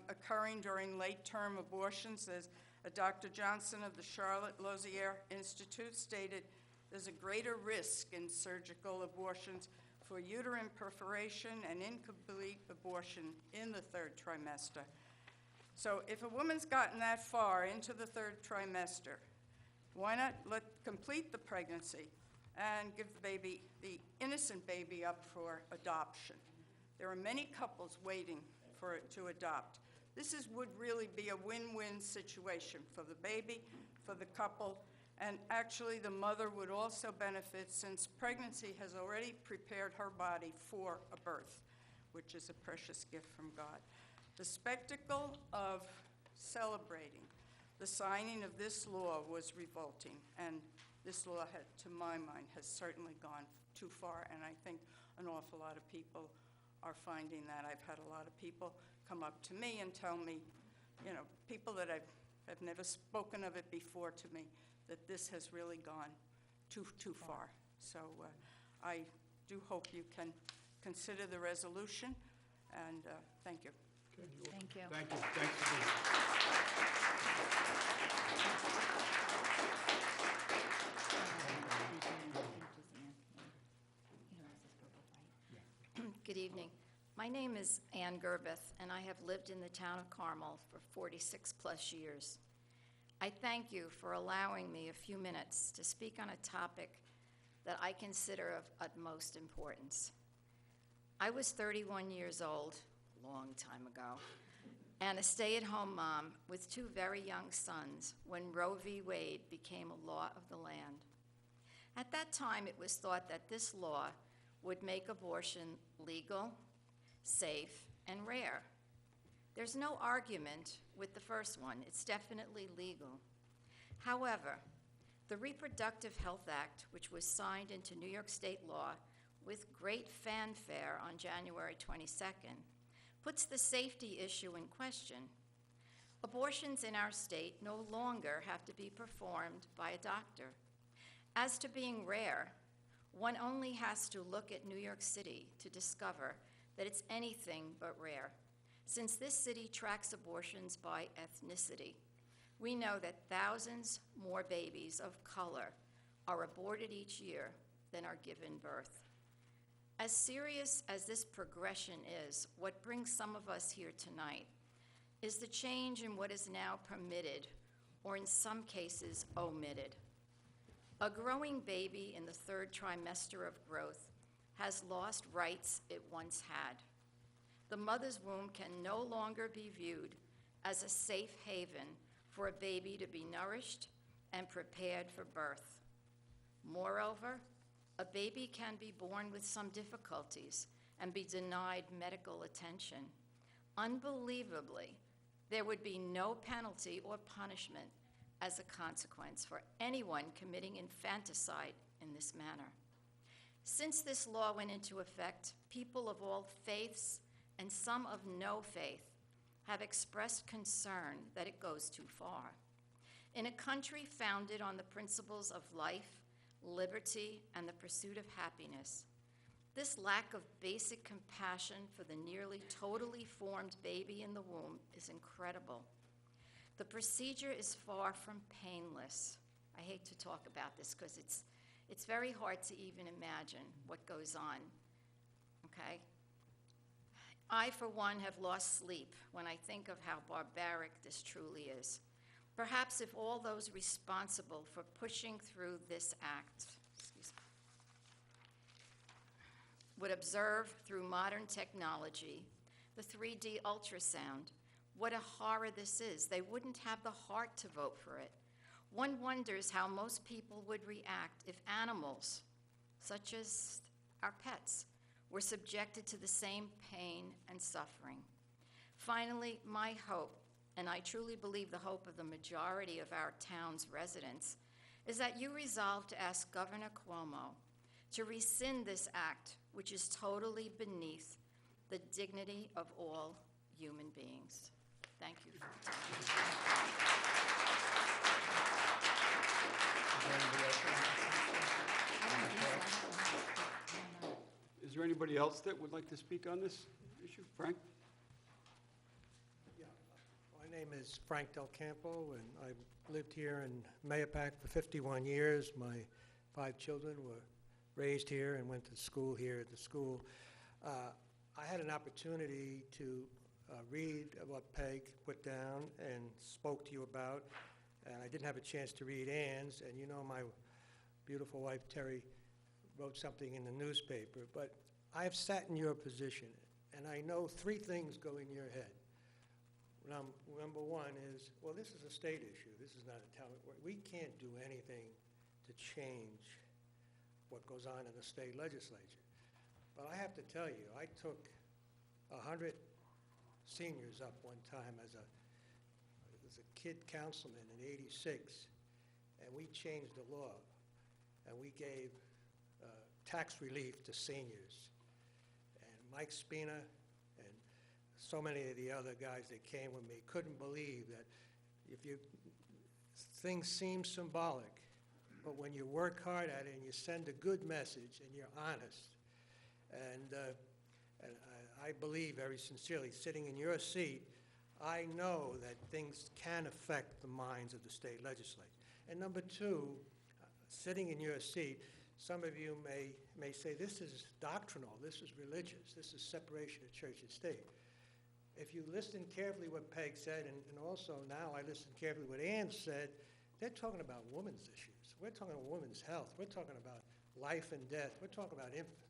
occurring during late-term abortions, there's Dr. Johnson of the Charlotte Lozier Institute stated there's a greater risk in surgical abortions for uterine perforation and incomplete abortion in the third trimester. So if a woman's gotten that far into the third trimester, why not complete the pregnancy and give the innocent baby up for adoption? There are many couples waiting to adopt. This would really be a win-win situation for the baby, for the couple, and actually the mother would also benefit since pregnancy has already prepared her body for a birth, which is a precious gift from God. The spectacle of celebrating the signing of this law was revolting, and this law, to my mind, has certainly gone too far, and I think an awful lot of people are finding that. I've had a lot of people come up to me and tell me, people that have never spoken of it before to me, that this has really gone too far. So I do hope you can consider the resolution, and thank you. Thank you. Thank you. Thanks for being Good evening. My name is Ann Gerbeth, and I have lived in the town of Carmel for 46-plus years. I thank you for allowing me a few minutes to speak on a topic that I consider of utmost importance. I was 31 years old, a long time ago, and a stay-at-home mom with two very young sons when Roe v. Wade became a law of the land. At that time, it was thought that this law would make abortion legal, safe, and rare. There's no argument with the first one. It's definitely legal. However, the Reproductive Health Act, which was signed into New York State law with great fanfare on January 22nd, puts the safety issue in question. Abortions in our state no longer have to be performed by a doctor. As to being rare, one only has to look at New York City to discover that it's anything but rare. Since this city tracks abortions by ethnicity, we know that thousands more babies of color are aborted each year than are given birth. As serious as this progression is, what brings some of us here tonight is the change in what is now permitted, or in some cases omitted. A growing baby in the third trimester of growth has lost rights it once had. The mother's womb can no longer be viewed as a safe haven for a baby to be nourished and prepared for birth. Moreover, a baby can be born with some difficulties and be denied medical attention. Unbelievably, there would be no penalty or punishment as a consequence for anyone committing infanticide in this manner. Since this law went into effect, people of all faiths and some of no faith have expressed concern that it goes too far. In a country founded on the principles of life, liberty, and the pursuit of happiness, this lack of basic compassion for the nearly totally formed baby in the womb is incredible. The procedure is far from painless. I hate to talk about this because it's very hard to even imagine what goes on, okay? I, for one, have lost sleep when I think of how barbaric this truly is. Perhaps if all those responsible for pushing through this act would observe through modern technology the 3D ultrasound, what a horror this is. They wouldn't have the heart to vote for it. One wonders how most people would react if animals, such as our pets, were subjected to the same pain and suffering. Finally, my hope, and I truly believe the hope of the majority of our town's residents, is that you resolve to ask Governor Cuomo to rescind this act, which is totally beneath the dignity of all human beings. Thank you for your time. Is there anybody else that would like to speak on this issue? Frank? Yeah, my name is Frank Del Campo, and I've lived here in Mayapack for 51 years. My 5 children were raised here and went to school here at the school. I had an opportunity to read what Peg put down and spoke to you about, and I didn't have a chance to read Ann's, and you know my beautiful wife Terry wrote something in the newspaper, but I've sat in your position, and I know 3 things go in your head. Number one is, well, this is a state issue. This is not a town. We can't do anything to change what goes on in the state legislature. But I have to tell you, I took 100 seniors up one time as a kid councilman in '86, and we changed the law, and we gave tax relief to seniors. And Mike Spina and so many of the other guys that came with me couldn't believe that things seem symbolic, but when you work hard at it and you send a good message and you're honest, and I believe very sincerely, sitting in your seat, I know that things can affect the minds of the state legislature. And number 2, sitting in your seat, some of you may say, this is doctrinal, this is religious, this is separation of church and state. If you listen carefully what Peg said, and also now I listen carefully what Ann said, they're talking about women's issues. We're talking about women's health. We're talking about life and death. We're talking about infant.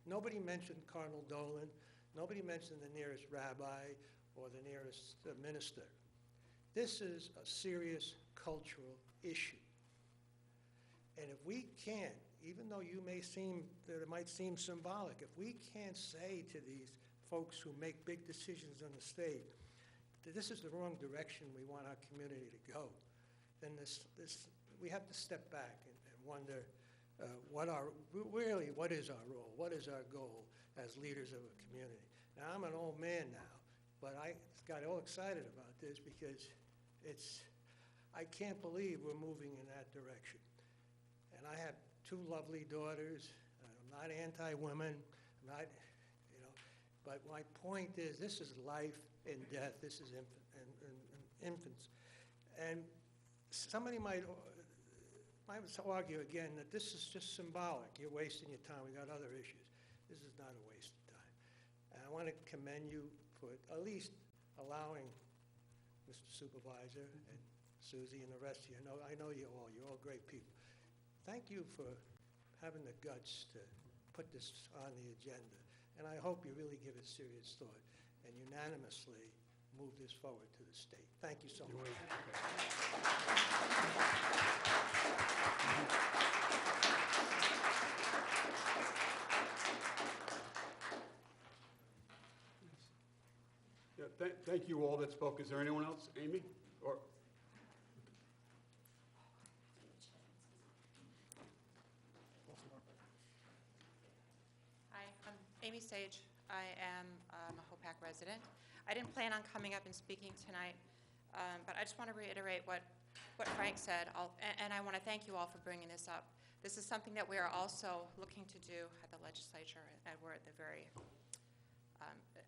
Nobody mentioned Cardinal Dolan. Nobody mentioned the nearest rabbi or the nearest minister. This is a serious cultural issue. And if we can't, even though it might seem symbolic, if we can't say to these folks who make big decisions on the state that this is the wrong direction we want our community to go, then we have to step back and wonder what is our role? What is our goal as leaders of a community? Now, I'm an old man now, but I got all excited about this because I can't believe we're moving in that direction. And I have 2 lovely daughters. I'm not anti-women. But my point is, this is life and death. This is infants. And somebody might argue again that this is just symbolic. You're wasting your time. We got other issues. This is not a waste of time. And I want to commend you for at least allowing Mr. Supervisor and Susie and the rest of you. I know you all. You're all great people. Thank you for having the guts to put this on the agenda. And I hope you really give it serious thought and unanimously move this forward to the state. Thank you so much. Yeah, thank you all that spoke. Is there anyone else? Amy? Or Hi, I'm Amy Sage. I am a Hopac resident. I didn't plan on coming up and speaking tonight, but I just want to reiterate what Frank said, and I want to thank you all for bringing this up. This is something that we are also looking to do at the legislature, and we're at the very,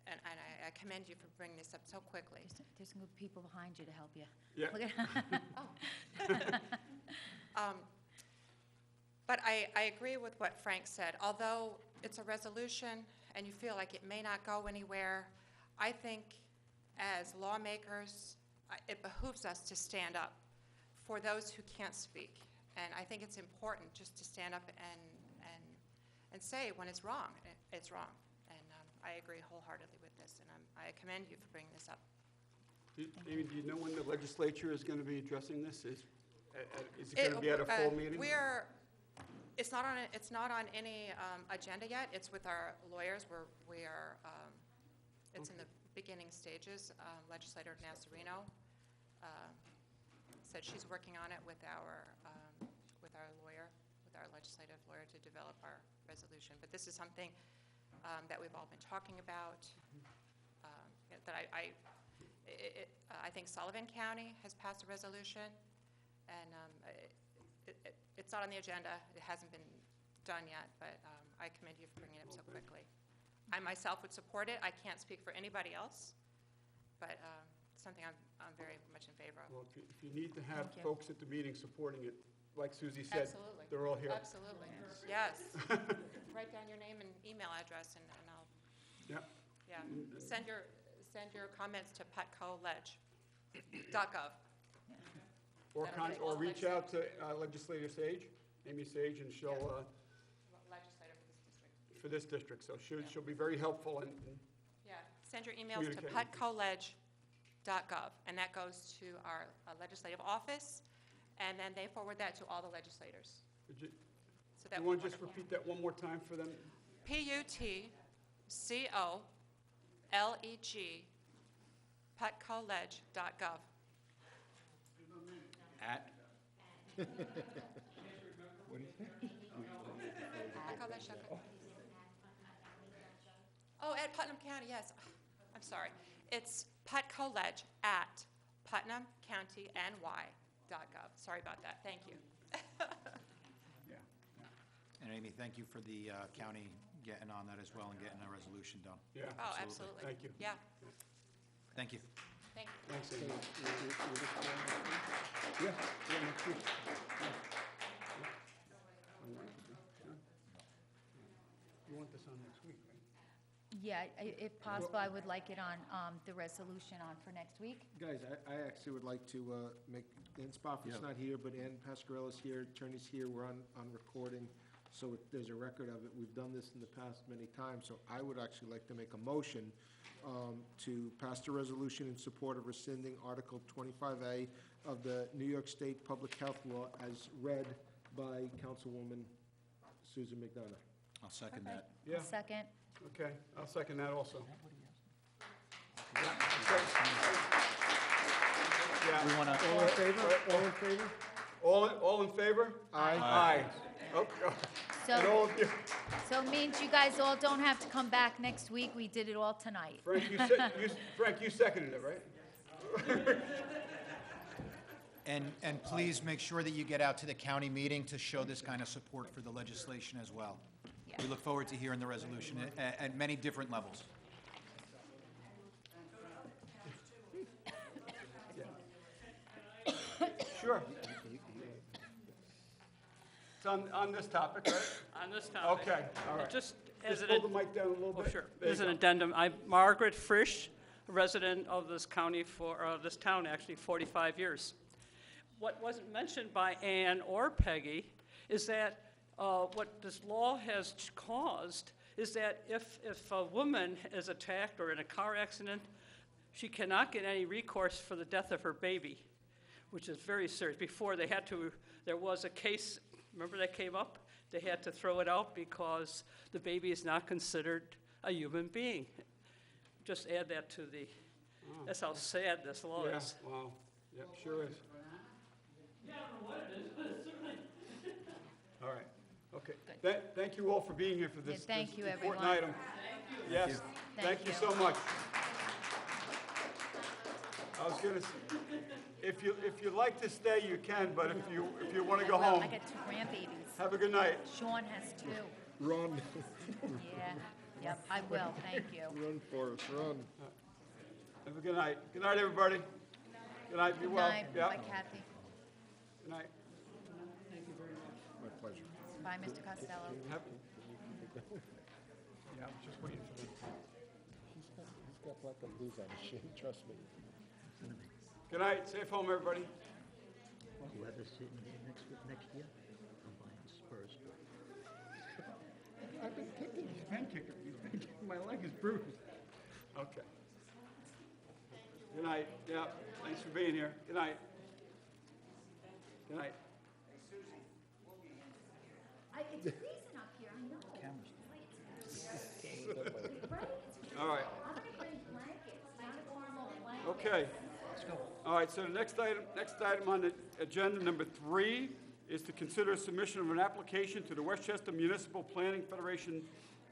and I commend you for bringing this up so quickly. There's some good people behind you to help you. Yeah. Look at But I agree with what Frank said. Although it's a resolution and you feel like it may not go anywhere, I think as lawmakers, it behooves us to stand up for those who can't speak. And I think it's important just to stand up and say when it's wrong, it's wrong. And I agree wholeheartedly with this, and I commend you for bringing this up. Amy, do you know when the legislature is going to be addressing this? Is it going to be at a full meeting? It's not on any agenda yet. It's with our lawyers. It's in the beginning stages. Legislator Nazarino said she's working on it with our legislative lawyer to develop our resolution. But this is something that we've all been talking about, that I think Sullivan County has passed a resolution, and it's not on the agenda. It hasn't been done yet, but I commend you for bringing it up so quickly. I myself would support it. I can't speak for anybody else, but something I'm very much in favor of. Well, if you need to have Thank you. folks at the meeting supporting it, like Susie said, Absolutely. they're all here. Absolutely. Yes. Write down your name and email address, and I'll, Yeah. yeah. Send your comments to patcoledge.gov. Or That'll get all the reach out to Legislator Sage, Amy Sage, and she'll, Legislator for this district. for this district, so she'll be very helpful and Yeah. Send your emails to Communicate. patcoledge.gov, and that goes to our legislative office, and then they forward that to all the legislators. Would you So that you would want be to just wonderful. repeat that one more time for them? PUTCOLEG, patcoledge.gov. At? patcoledge.gov. Oh, at Putnam County, yes. I'm sorry. It's patcoledge at putnamcountyny.gov. Sorry about that. Thank you. Yeah. And Amy, thank you for the county getting on that as well and getting a resolution done. Yeah. Oh, absolutely. Thank you. Yeah, Thank you. thank you. Thanks, Amy. Yeah, next week. You want this on next week, right? Yeah, if possible, I would like it on the resolution on for next week. Guys, I actually would like to make, Ann Spofford's not here, but Ann Pascarella's here, attorney's here, we're on recording, so there's a record of it. We've done this in the past many times, so I would actually like to make a motion to pass the resolution in support of rescinding Article 25A of the New York State Public Health Law as read by Councilwoman Susan McDonough. I'll second Okay. that. Yeah, Second. okay, I'll second that also. We Yeah, want to, All in favor? All in favor? all in favor? Aye. Aye. Okay. And So, all of you, so it means you guys all don't have to come back next week. We did it all tonight. Frank, Frank, you seconded it, right? and please make sure that you get out to the county meeting to show this kind of support for the legislation as well. Yeah. We look forward to hearing the resolution at many different levels. Sure. It's on this topic, right? On this topic. Okay, all right. Just as Just an, pull the mic down a little oh, bit. sure. There you As an go. addendum, I'm Margaret Frisch, a resident of this county this town, actually, 45 years. What wasn't mentioned by Ann or Peggy is that what this law has caused is that if a woman is attacked or in a car accident, she cannot get any recourse for the death of her baby, which is very serious. Before, there was a case, remember that came up? They had to throw it out because the baby is not considered a human being. Just add that to that's how sad this law Yeah, is. wow, yeah, sure is. All right, okay. Thank you all for being here for this Yeah, thank this you, important everyone. item. Yes, thank you you. so much. I was gonna, if you'd like to stay, you can, but if you want to go Well, home, I got 2 grandbabies. have a good night. Sean has 2. Run, Yeah, yep, I will, thank you. run, Forrest, run. Have a good night. Good night, everybody. Good night, be Good well. night, Yeah, bye Kathy. good night. My pleasure. Bye, Mr. Costello. Have- Yeah, I'm just waiting for them. He's got black and blues on his shin, trust me. Good night, safe home, everybody. Whoever's sitting there next year, I'm buying Spurs. I've been kicking. He's been kicking. My leg is bruised. Okay. Good night. Yeah, thanks for being here. Good night. Good night. It's freezing up here, I know. Right? All right. I'm gonna bring blankets, down to Carmel blankets. Okay. All right, so the next item on the agenda, number 3, is to consider submission of an application to the Westchester Municipal Planning Federation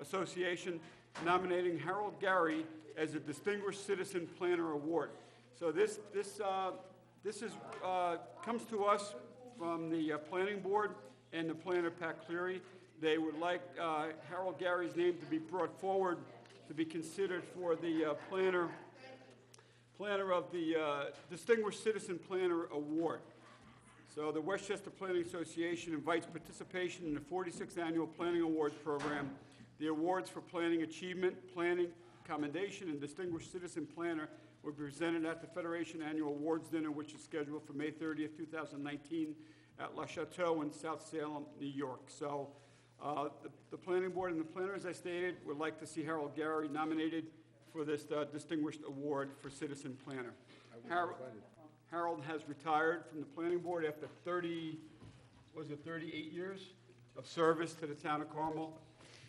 Association nominating Harold Gary as a Distinguished Citizen Planner Award. So this comes to us from the Planning Board and the planner, Pat Cleary. They would like Harold Gary's name to be brought forward to be considered for the planner of the Distinguished Citizen Planner Award. So the Westchester Planning Association invites participation in the 46th Annual Planning Awards Program. The awards for planning achievement, planning commendation, and Distinguished Citizen Planner will be presented at the Federation Annual Awards Dinner, which is scheduled for May 30th, 2019 at La Chateau in South Salem, New York. So the Planning Board and the planner, as I stated, would like to see Harold Gary nominated for this distinguished award for Citizen Planner. Harold has retired from the Planning Board after 38 years of service to the town of Carmel.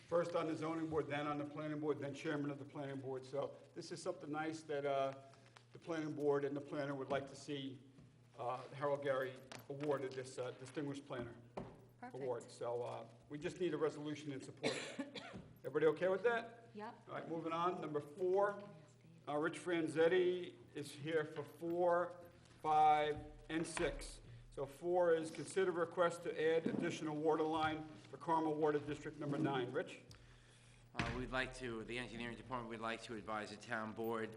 First on the zoning board, then on the planning board, then chairman of the planning board. So this is something nice that the planning board and the planner would like to see Harold Gary awarded this Distinguished Planner Award. So we just need a resolution in support of that. Everybody okay with that? Yep. All right, moving on. Number 4, Rich Franzetti is here for 4, 5, and 6. So 4 is consider request to add additional water line for Carmel Water District Number 9. Rich? The engineering department would like to advise the town board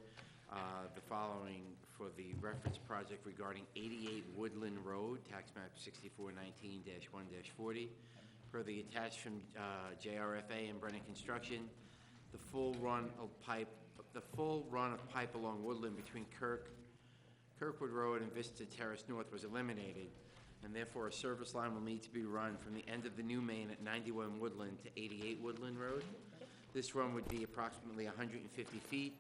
the following for the reference project regarding 88 Woodland Road, tax map 6419-1-40. Per the attached from JRFA and Brennan Construction, the full run of pipe along Woodland between Kirkwood Road and Vista Terrace North was eliminated, and therefore a service line will need to be run from the end of the new main at 91 Woodland to 88 Woodland Road. This run would be approximately 150 feet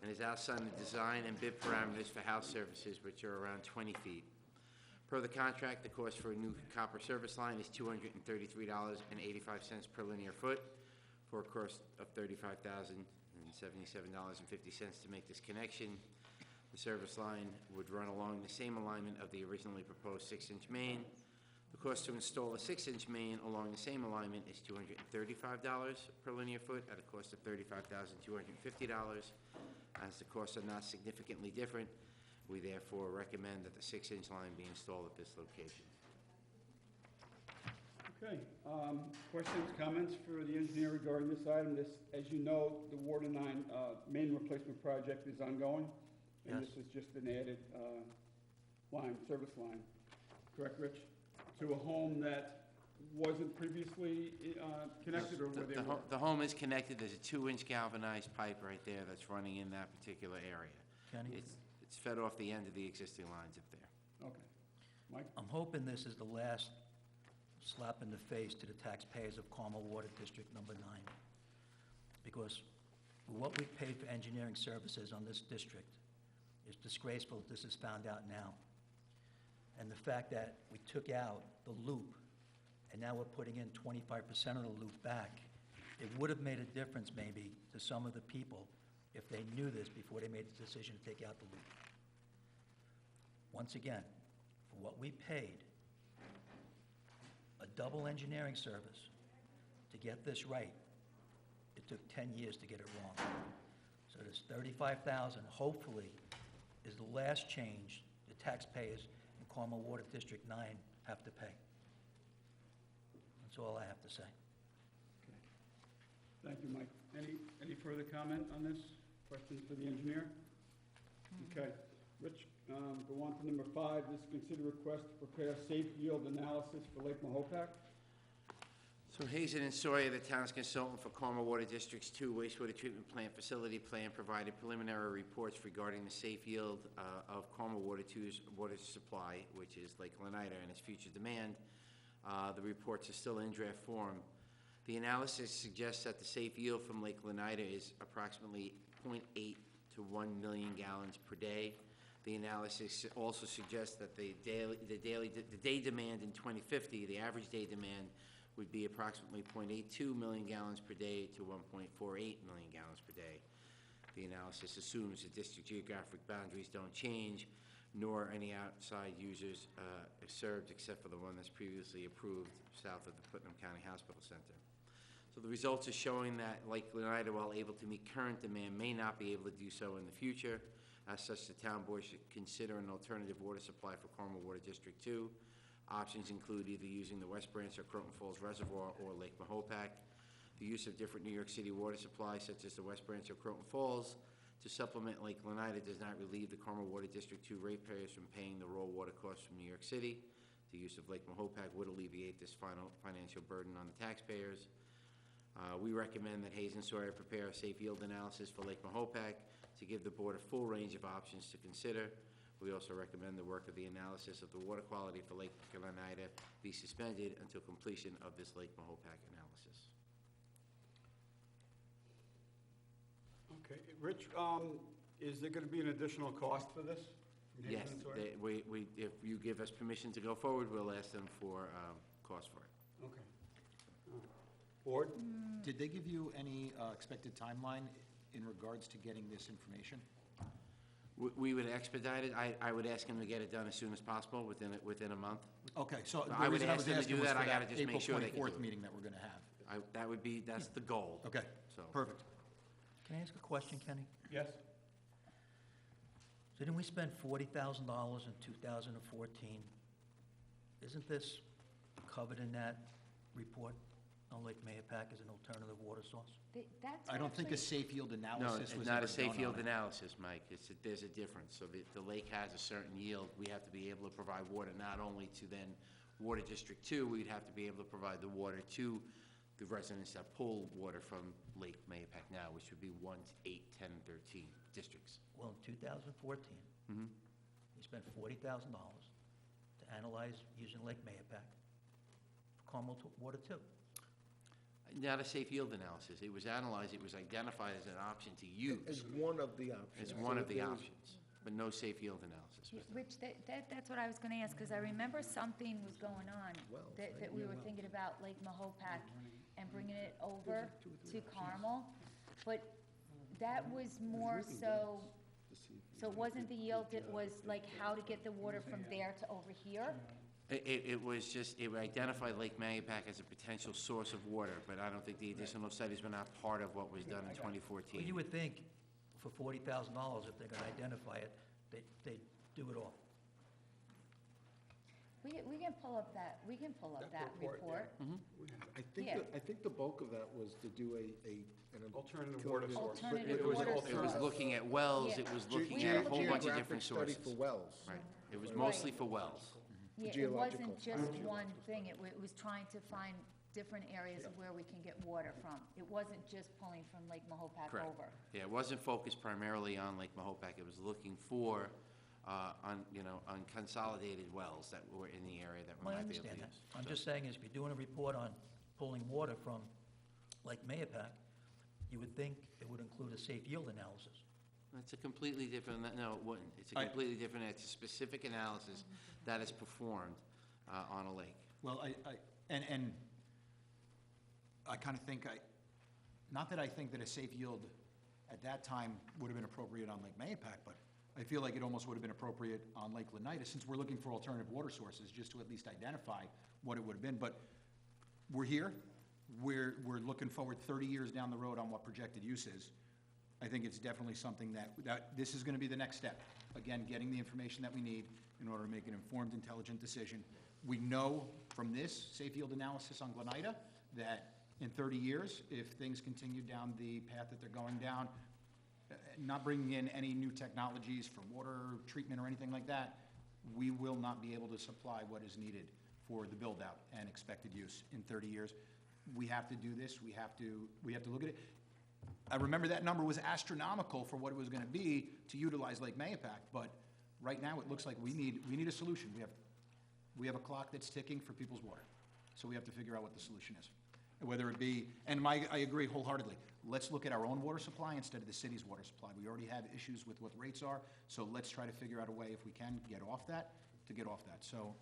and is outside the design and bid parameters for house services, which are around 20 feet. Per the contract, the cost for a new copper service line is $233.85 per linear foot, for a cost of $35,077.50 to make this connection. The service line would run along the same alignment of the originally proposed 6-inch main. The cost to install a 6-inch main along the same alignment is $235 per linear foot at a cost of $35,250. As the costs are not significantly different, we therefore recommend that the 6-inch line be installed at this location. Okay. Questions, comments for the engineer regarding this item? This, as you know, the Water 9 main replacement project is ongoing. And Yes. this is just an added service line. Correct, Rich? To a home that wasn't previously connected, or were they? The home is connected. There's a 2-inch galvanized pipe right there that's running in that particular area. Kenny? It's fed off the end of the existing lines up there. Okay. Mike? I'm hoping this is the last slap in the face to the taxpayers of Carmel Water District Number 9. Because what we've paid for engineering services on this district is disgraceful if this is found out now. And the fact that we took out the loop, and now we're putting in 25% of the loop back, it would have made a difference maybe to some of the people if they knew this before they made the decision to take out the loop. Once again, for what we paid, a double engineering service to get this right, it took 10 years to get it wrong. So this $35,000, hopefully, is the last change the taxpayers in Carmel Water District 9 have to pay. That's all I have to say. Thank you, Mike. Any further comment on this? Questions for the engineer? Okay. Rich, go on to number 5. This is consider request to prepare safe yield analysis for Lake Mahopac. So Hazen and Sawyer, the town's consultant for Carmel Water District's 2 wastewater treatment plant facility plan, provided preliminary reports regarding the safe yield of Carmel Water 2's water supply, which is Lake Lenita, and its future demand. The reports are still in draft form. The analysis suggests that the safe yield from Lake Lenita is approximately 0.8 to 1 million gallons per day. The analysis also suggests that the day demand in 2050, the average day demand would be approximately 0.82 million gallons per day to 1.48 million gallons per day. The analysis assumes the district geographic boundaries don't change, nor any outside users are served except for the one that's previously approved south of the Putnam County Hospital Center. So the results are showing that Lake Oneida, while able to meet current demand, may not be able to do so in the future. As such, the town board should consider an alternative water supply for Carmel Water District 2. Options include either using the West Branch or Croton Falls Reservoir or Lake Mahopac, the use of different New York City water supplies such as the West Branch or Croton Falls to supplement Lake Oneida does not relieve the Carmel Water District 2 ratepayers from paying the raw water costs from New York City. The use of Lake Mahopac would alleviate this financial burden on the taxpayers. We recommend that Hayes and Sawyer prepare a safe yield analysis for Lake Mahopac to give the board a full range of options to consider. We also recommend the work of the analysis of the water quality for Lake Oneida be suspended until completion of this Lake Mahopac analysis. Okay, Rich, is there going to be an additional cost for this? from Hayes Yes, and Sawyer? if you give us permission to go forward, we'll ask them for cost for it. Okay. Board? Did they give you any expected timeline in regards to getting this information? We would expedite it. I would ask them to get it done as soon as possible, within a month. Okay, so I the would reason I ask was them to asking do was that. for I gotta that just make April sure they can do 24th it. meeting that we're going to have. That's the goal. Okay, So- perfect. Can I ask a question, Kenny? Yes? So didn't we spend $40,000 in 2014? Isn't this covered in that report on Lake Mahopac as an alternative water source? That's I don't think a actually- safe yield No, analysis it's was not ever a safe done yield on it. analysis, Mike. There's a difference. So the lake has a certain yield. We have to be able to provide water not only to then Water District 2, we'd have to be able to provide the water to the residents that pull water from Lake Mahopac now, which would be 1, 8, 10, and 13 districts. Well, in 2014, Mhm. we spent $40,000 to analyze using Lake Mahopac for Carmel Water 2. Not a safe yield analysis. It was analyzed, it was identified as an option to use. As one of the options. As one of the So if options, but no safe yield analysis. Yeah, Rich, that's what I was going to ask, because I remember something was going on, Wells, that right? we were thinking about Lake Mahopac and bringing it over to Carmel, but that was more so, so it wasn't the yield, it was like how to get the water from there to over here? It was just, it identified Lake Mahopac as a potential source of water, but I don't think the additional studies were not part of what was done in Well, 2014. you would think for $40,000, if they're going to identify it, they'd do it all. We can pull up that report. I think, Yeah. I think the bulk of that was to do an Alternative water source. Alternative It was, water it was source. looking at wells, Yeah. it was looking at a whole bunch of different sources. Geographic study for wells. Right, it was mostly for wells. Yeah, it geological. wasn't just one thing, it was trying to find different areas of where we can get water from. It wasn't just pulling from Lake Mahopac Correct. over. Yeah, it wasn't focused primarily on Lake Mahopac, it was looking for, on consolidated wells that were in the area that we Well, I might be able to understand use. that. I'm just saying, is if you're doing a report on pulling water from Lake Mahopac, you would think it would include a safe yield analysis. It's a completely different, no, it wouldn't. It's a I- completely different, it's a specific analysis that is performed on a lake. Well, and I kind of think, not that I think that a safe yield at that time would have been appropriate on Lake Mahopac, but I feel like it almost would have been appropriate on Lake Oneida, since we're looking for alternative water sources, just to at least identify what it would have been. But we're here, we're looking forward 30 years down the road on what projected use is. I think it's definitely something that this is going to be the next step. Again, getting the information that we need in order to make an informed, intelligent decision. We know from this safe yield analysis on Glenida that in 30 years, if things continue down the path that they're going down, not bringing in any new technologies for water treatment or anything like that, we will not be able to supply what is needed for the build-out and expected use in 30 years. We have to do this. We have to look at it. I remember that number was astronomical for what it was going to be to utilize Lake Mahopac, but right now it looks like we need a solution. We have a clock that's ticking for people's water, so we have to figure out what the solution is. Whether it be, and I agree wholeheartedly, let's look at our own water supply instead of the city's water supply. We already have issues with what rates are, so let's try to figure out a way, if we can, get off that, to get off that. So,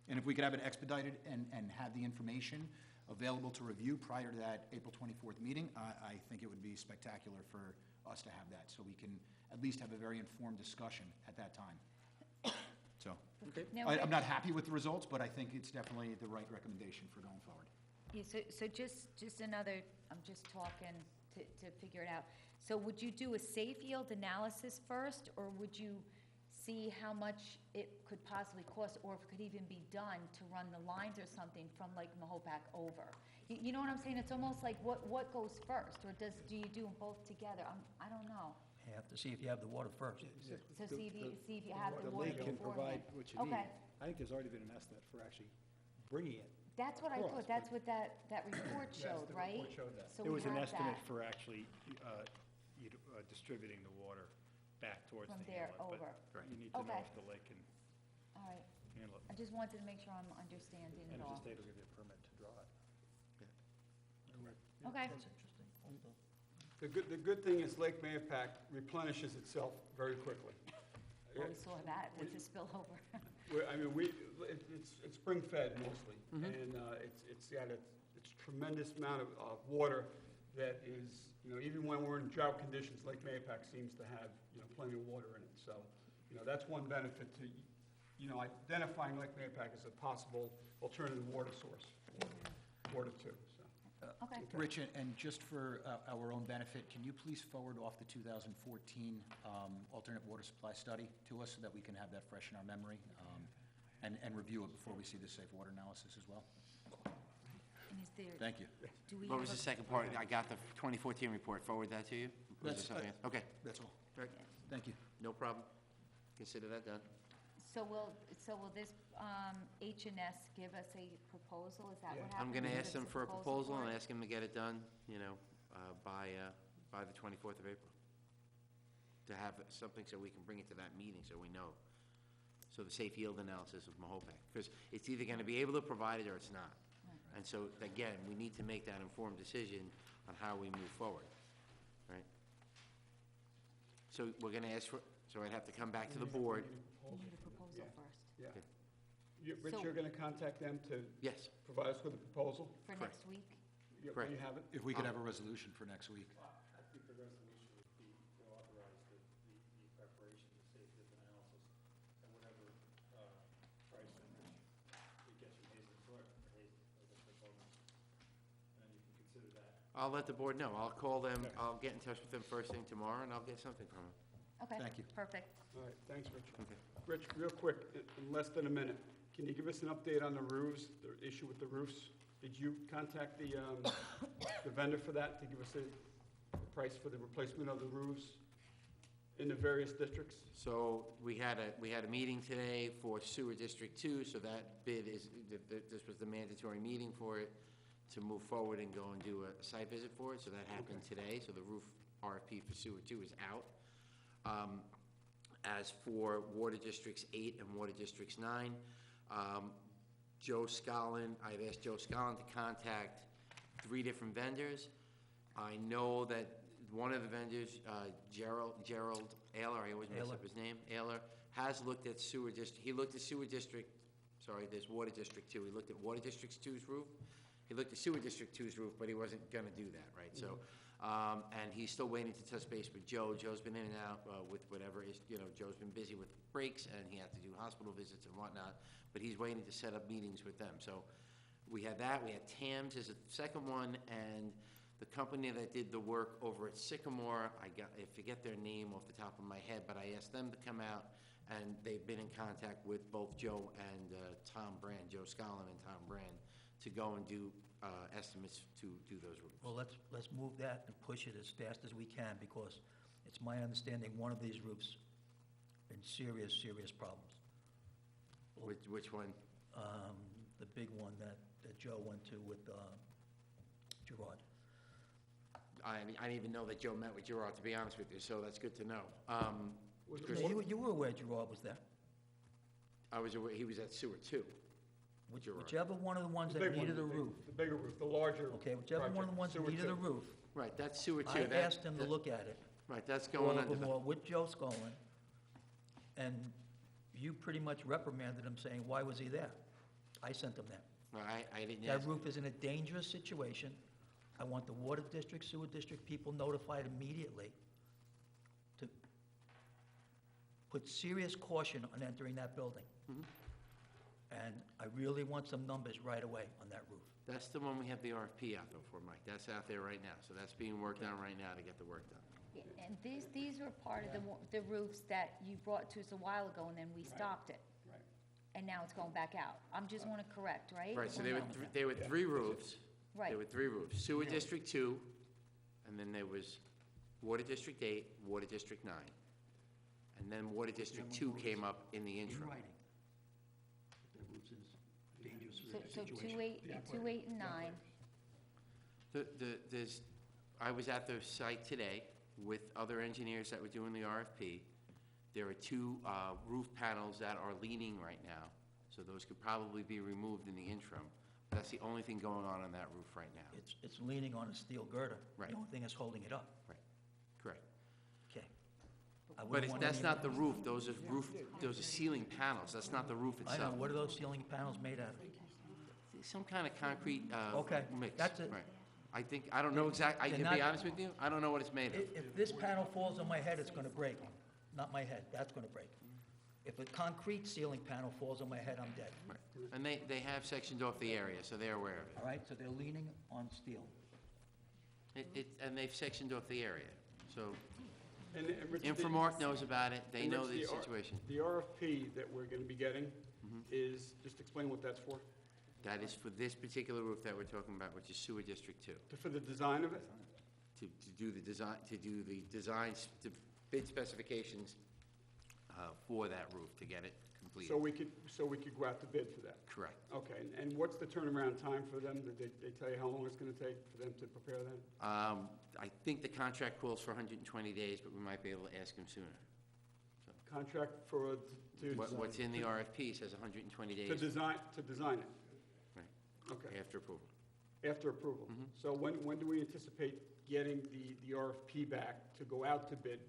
and if we could have it expedited and have the information available to review prior to that April 24th meeting, I think it would be spectacular for us to have that, so we can at least have a very informed discussion at that time. So, Now, I'm not happy with the results, but I think it's definitely the right recommendation for going forward. Yeah, so just another, I'm just talking to figure it out. So would you do a safe yield analysis first, or would you see how much it could possibly cost, or if it could even be done to run the lines or something from Lake Mahopac over? You know what I'm saying? It's almost like what goes first, or do you do them both together? I don't know. You have to see if you have the water first. So see if you have the water lake can provide beforehand. what you need. Okay. I think there's already been an estimate for actually bringing it. That's what I Across, thought, that's what that report showed, right? So It we was an have estimate that for actually distributing the water back towards from the there inlet. over. But you need to know Okay. if the lake can All right, handle it. I just wanted to make sure I'm understanding And it if the all. state will give you a permit to draw it. Okay, That's interesting also. The good thing is Lake Mahopac replenishes itself very quickly. well, we saw that with the spillover. It's spring-fed mostly, and it's got a tremendous amount of water that is, even when we're in drought conditions, Lake Mahopac seems to have, plenty of water in it. So, that's one benefit to, identifying Lake Mahopac as a possible alternative water source for water too, so. Okay, Rich, and just for our own benefit, can you please forward off the 2014 alternate water supply study to us so that we can have that fresh in our memory and review it before we see the safe water analysis as well? and is there, Thank you. do we What have was the a, second part? I got the 2014 report. Forward that to you? Was there That's- something else? Okay, That's all. right. Thank you. No problem. Consider that done. so will this H&S give us a proposal? Is that what happens? I'm going to Give ask us them for a proposal and it? ask them to get it done, by the 24th of April. To have something so we can bring it to that meeting so we know. So the safe yield analysis of Mahopac. Because it's either going to be able to provide it or it's not. Right. And so, again, we need to make that informed decision on how we move forward, right? So we're going to ask for, so I'd have to come back to the board. We need a proposal first, Yeah. Okay. Rich, So- you're going to contact them to Yes, provide us with a proposal? for Correct. next week? Correct. You have it? If we could have a resolution for next week. I think the resolution would be to authorize the preparation of the safe yield analysis and whatever price in which it gets from Hazen Sawyer, and then you can consider that. I'll let the board know. I'll call them, I'll get in touch with them first thing tomorrow, and I'll get something from them. Okay. Thank you. Perfect. All right, thanks, Rich. Okay. Rich, real quick, in less than a minute, can you give us an update on the roofs, the issue with the roofs? Did you contact the vendor for that, to give us a price for the replacement of the roofs in the various districts? So we had a meeting today for Sewer District 2, so that bid is, this was the mandatory meeting for it, to move forward and go and do a site visit for it, so that happened today, so the roof RFP for Sewer 2 is out. As for Water Districts 8 and Water Districts 9, Joe Scollin, I've asked Joe Scollin to contact 3 different vendors. I know that one of the vendors, Gerald Ayler, I always mess up his name, Ayler, has looked at Sewer District, he looked at Sewer District, sorry, there's Water District 2. He looked at Water District 2's roof. He looked at Sewer District 2's roof, but he wasn't gonna do that, right? So, and he's still waiting to touch base with Joe. Joe's been in and out with whatever is, Joe's been busy with breaks, and he had to do hospital visits and whatnot, but he's waiting to set up meetings with them. So we had that. We had TAMS as a second one, and the company that did the work over at Sycamore, I forget their name off the top of my head, but I asked them to come out, and they've been in contact with both Joe and Tom Brand, Joe Scollin and Tom Brand, to go and do estimates to do those roofs. Well, let's move that and push it as fast as we can, because it's my understanding one of these roofs in serious, serious problems. Which one? The big one that Joe went to with Gerard. I didn't even know that Joe met with Gerard, to be honest with you, so that's good to know. Yeah, you were aware Gerard was there. I was aware, he was at Sewer 2. Whichever one of the ones The that big one, needed a the big- roof, The bigger roof, the larger. okay, whichever one of the project, ones that sewer needed a two. roof, Right, that's sewer two. I That- asked him to that- look at it, Right, that's all going of them under, all, with Joe Scolin, and you pretty much reprimanded him, saying, why was he there? I sent him there. I didn't That ask. roof is in a dangerous situation. I want the water district, sewer district people notified immediately to put serious caution on entering that building. And I really want some numbers right away on that roof. That's the one we have the RFP out though for, Mike. That's out there right now, so that's being worked on right now to get the work done. Yeah, and these were part of the roofs that you brought to us a while ago, and then we stopped it. Right. And now it's going back out. I'm just want to correct, right? Right, so Or there were, no? there were three roofs. Right. There were three roofs. Sewer District 2, and then there was Water District 8, Water District 9. And then Water District 2 came up in the In interim. writing. That roof's in a dangerous So situation. 2, 8, and 9. There's, I was at the site today with other engineers that were doing the RFP. There are two roof panels that are leaning right now, so those could probably be removed in the interim. That's the only thing going on that roof right now. It's leaning on a steel girder. Right. The only thing that's holding it up. Right, correct. Okay. I But wouldn't want that's any- not the roof, those are ceiling panels, that's not the roof I know, itself. what are those ceiling panels made out of? Some kind of concrete Okay, mix. that's it. Right. I don't know exactly, They're to be not- honest with you, I don't know what it's made of. If this panel falls on my head, it's gonna break. Not my head, that's gonna break. If a concrete ceiling panel falls on my head, I'm dead. Right. And they have sectioned off the area, so they're aware of it. All right, so they're leaning on steel. And they've sectioned off the area, so And Rich, Infomark knows about it, they and know Rich, the situation. The RFP that we're going to be getting is, just explain what that's for? That is for this particular roof that we're talking about, which is Sewer District 2. For the design of it? To do the designs, to bid specifications for that roof, to get it completed. So we could go out to bid for that? Correct. Okay, and what's the turnaround time for them? Did they tell you how long it's going to take for them to prepare that? I think the contract calls for 120 days, but we might be able to ask them sooner. Contract for, to... What's in the RFP says 120 days. To design it? Right. Okay, After approval. after approval. So when do we anticipate getting the RFP back to go out to bid?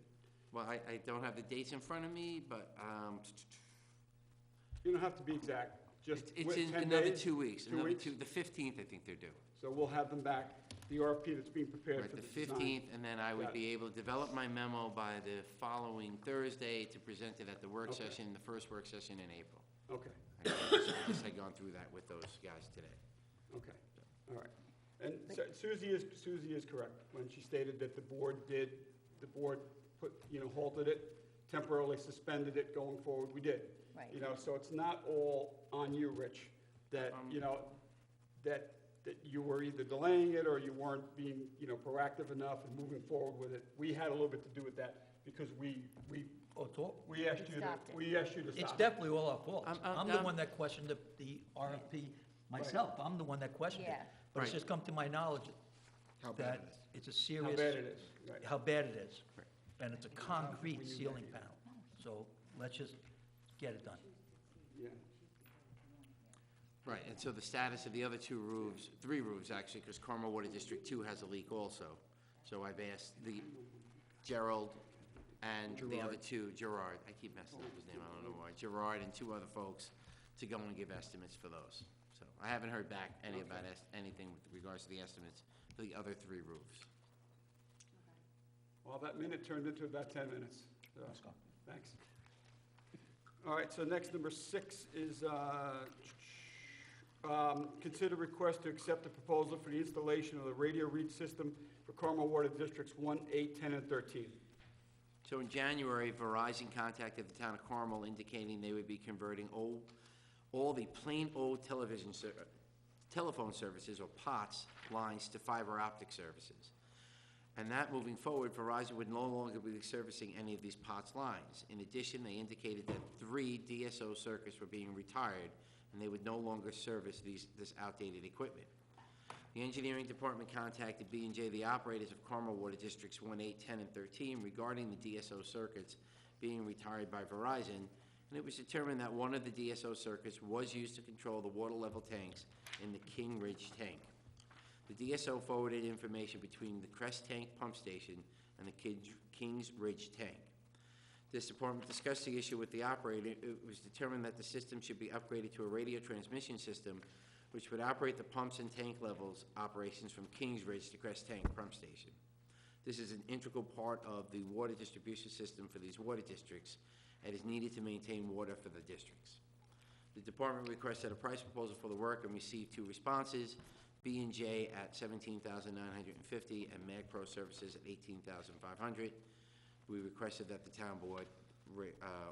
Well, I don't have the dates in front of me, but You don't have to be exact, just it's with in 10 another days? 2 weeks. 2 weeks? The 15th, I think they're due. So we'll have them back, the RFP that's being prepared Right, for the the design. 15th, and then I would Got be able to develop my memo by the following Thursday to present it at the work Okay. session, the first work session in April. Okay, I just had gone through that with those guys today. okay, all right. And Susie is correct when she stated that the board halted it, temporarily suspended it going forward. We did. Right. So it's not all on you, Rich, that, that you were either delaying it or you weren't being, proactive enough and moving forward with it. We had a little bit to do with that because we asked you Stopped it. we asked you to stop. It's it. definitely all our fault. I'm the I'm- one that questioned the RFP myself. I'm the one that questioned it. Yeah. But it's Right. just come to my knowledge How bad that it is. it's a How serious... bad it is, right. How bad it is. Right. And it's a concrete ceiling panel. So let's just get it done. Yeah. Right, and so the status of the other three roofs, actually, because Carmel Water District 2 has a leak also. So I've asked Gerald and the other two, Gerard, I keep messing up his name, I don't know why, Gerard and two other folks to go and give estimates for those. So I haven't heard back about anything with regards to the estimates for the other three roofs. Well, that minute turned into about 10 minutes. So, Let's go. thanks. All right, so next, number 6 is consider request to accept the proposal for the installation of the radio read system for Carmel Water Districts 1, 8, 10, and 13. So in January, Verizon contacted the town of Carmel indicating they would be converting all the plain old telephone services, or POTS, lines to fiber optic services. And that moving forward, Verizon would no longer be servicing any of these POTS lines. In addition, they indicated that 3 DSO circuits were being retired, and they would no longer service this outdated equipment. The engineering department contacted B&J, the operators of Carmel Water Districts 1, 8, 10, and 13, regarding the DSO circuits being retired by Verizon, and it was determined that one of the DSO circuits was used to control the water level tanks in the King Ridge tank. The DSO forwarded information between the Crest Tank pump station and the Kings Ridge tank. This department discussed the issue with the operator. It was determined that the system should be upgraded to a radio transmission system which would operate the pumps and tank levels operations from Kings Ridge to Crest Tank pump station. This is an integral part of the water distribution system for these water districts and is needed to maintain water for the districts. The department requested a price proposal for the work and received 2 responses, B&J at $17,950 and Mag Pro Services at $18,500. We requested that the town board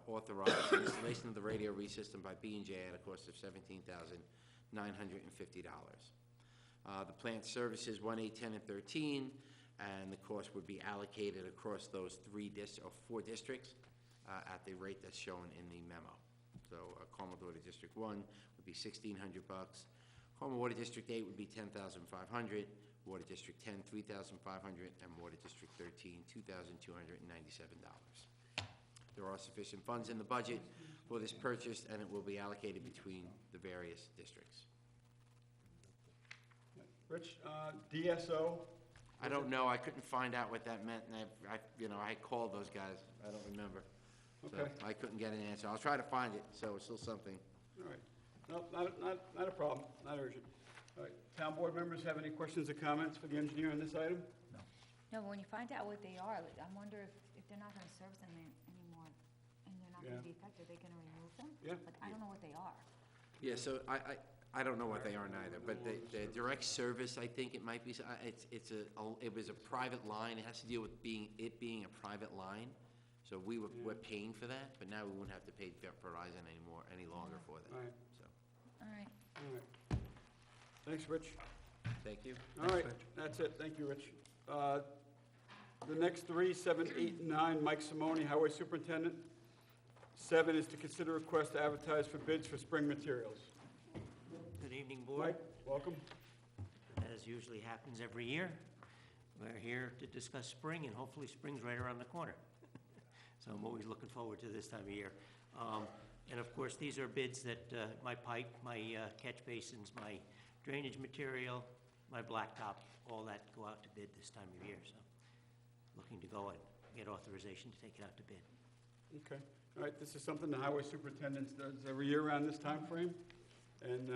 authorize the installation of the radio read system by B&J at a cost of $17,950. The plant services 1, 8, 10, and 13, and the cost would be allocated across those 4 districts at the rate that's shown in the memo. So Carmel Water District 1 would be $1,600. Carmel Water District 8 would be $10,500. Water District 10, $3,500, and Water District 13, $2,297. There are sufficient funds in the budget for this purchase, and it will be allocated between the various districts. Rich, DSO? I don't know, I couldn't find out what that meant, and I called those guys, I don't remember. So Okay. I couldn't get an answer. I'll try to find it, so it's still something. All right. No, not a problem, not urgent. All right, town board members have any questions or comments for the engineer on this item? No, but when you find out what they are, like, I wonder if they're not gonna service them anymore, and they're not Yeah. gonna be effective, they're gonna remove them? Yeah. But I don't know what they are. Yeah, so I don't know what they are neither, but the direct service, I think it might be, it was a private line. It has to deal with it being a private line. So we're paying for that, but now we won't have to pay Verizon any longer for that. All right. So, All right. All right. Thanks, Rich. thank you. All right, that's it. Thank you, Rich. The next 3, 7, 8, and 9, Mike Simone, Highway Superintendent. 7 is to consider request to advertise for bids for spring materials. Good evening, Board. Mike, welcome. As usually happens every year, we're here to discuss spring, and hopefully spring's right around the corner. So I'm always looking forward to this time of year. And of course, these are bids that my pipe, my catch basins, my drainage material, my blacktop, all that go out to bid this time of year. So looking to go and get authorization to take it out to bid. Okay. All right, this is something the highway superintendent does every year around this time frame, and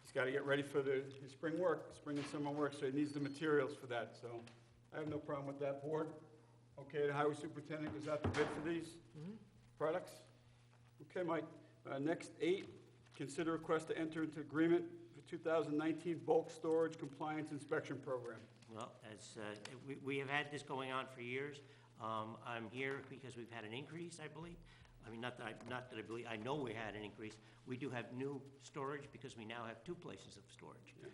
he's got to get ready for his spring work, spring and summer work, so he needs the materials for that, so I have no problem with that, board. Okay, the highway superintendent goes out to bid for these products? Okay, Mike. Next, 8, consider request to enter into agreement for 2019 bulk storage compliance inspection program. Well, as we have had this going on for years. I'm here because we've had an increase, I believe. I mean, not that I believe, I know we had an increase. We do have new storage because we now have 2 places of storage. Yeah.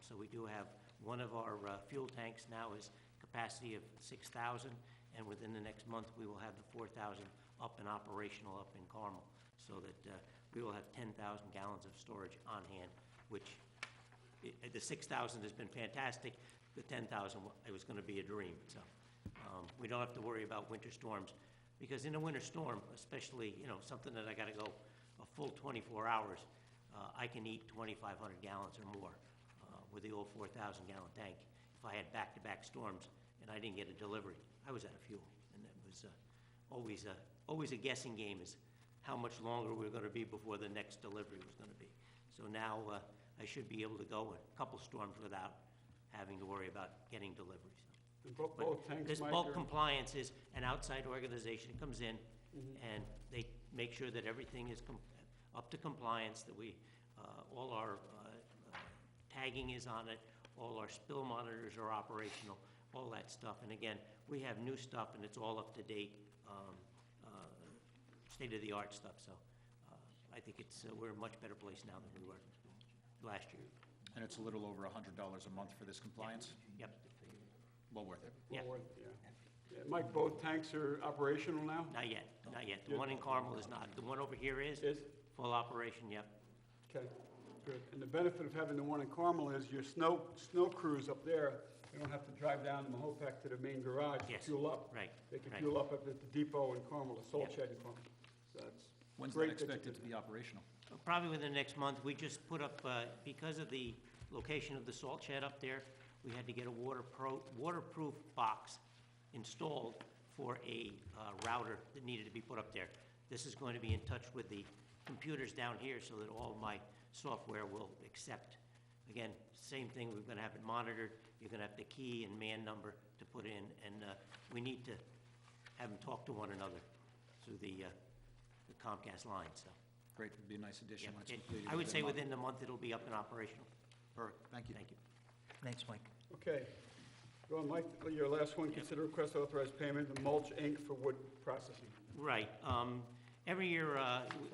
So we do have one of our fuel tanks now is capacity of 6,000, and within the next month, we will have the 4,000 up and operational up in Carmel, so that we will have 10,000 gallons of storage on hand, which the 6,000 has been fantastic. The 10,000, it was going to be a dream. So we don't have to worry about winter storms, because in a winter storm, especially, something that I got to go a full 24 hours, I can eat 2,500 gallons or more with the old 4,000-gallon tank. If I had back-to-back storms and I didn't get a delivery, I was out of fuel, and it was always a guessing game as how much longer we're going to be before the next delivery was going to be. So now I should be able to go a couple storms without having to worry about getting deliveries. And both tanks, This Mike, bulk are- compliance is an outside organization comes in, and they make sure that everything is up to compliance, that all our tagging is on it, all our spill monitors are operational, all that stuff. And again, we have new stuff, and it's all up to date, state-of-the-art stuff. So I think we're in a much better place now than we were last year. And it's a little over $100 a month for this compliance? Yep. Well worth it. Yeah. Well, yeah. Mike, both tanks are operational now? Not yet, not yet. The one in Carmel is not. The one over here is Is? full operation, yep. Okay, good. And the benefit of having the one in Carmel is your snow crews up there, they don't have to drive down to Mahopac to the main garage to Yes, fuel up. right, They can right. fuel up at the depot in Carmel, the salt Yep. shed in Carmel. So When's that Great that you expected did to be operational? Probably within the next month. We just put up, because of the location of the salt shed up there, we had to get a waterproof box installed for a router that needed to be put up there. This is going to be in touch with the computers down here so that all my software will accept. Again, same thing, we're gonna have it monitored. You're gonna have the key and man number to put in, and we need to have them talk to one another through the Comcast line, so. Great, it'd be a nice addition when it's completed. I would say a month. within the month it'll be up and operational. Perfect, thank you. Thank you. Thanks, Mike. Okay. Go on, Mike, your last one, consider request authorized payment to Mulch Inc. for wood processing. Right. Every year,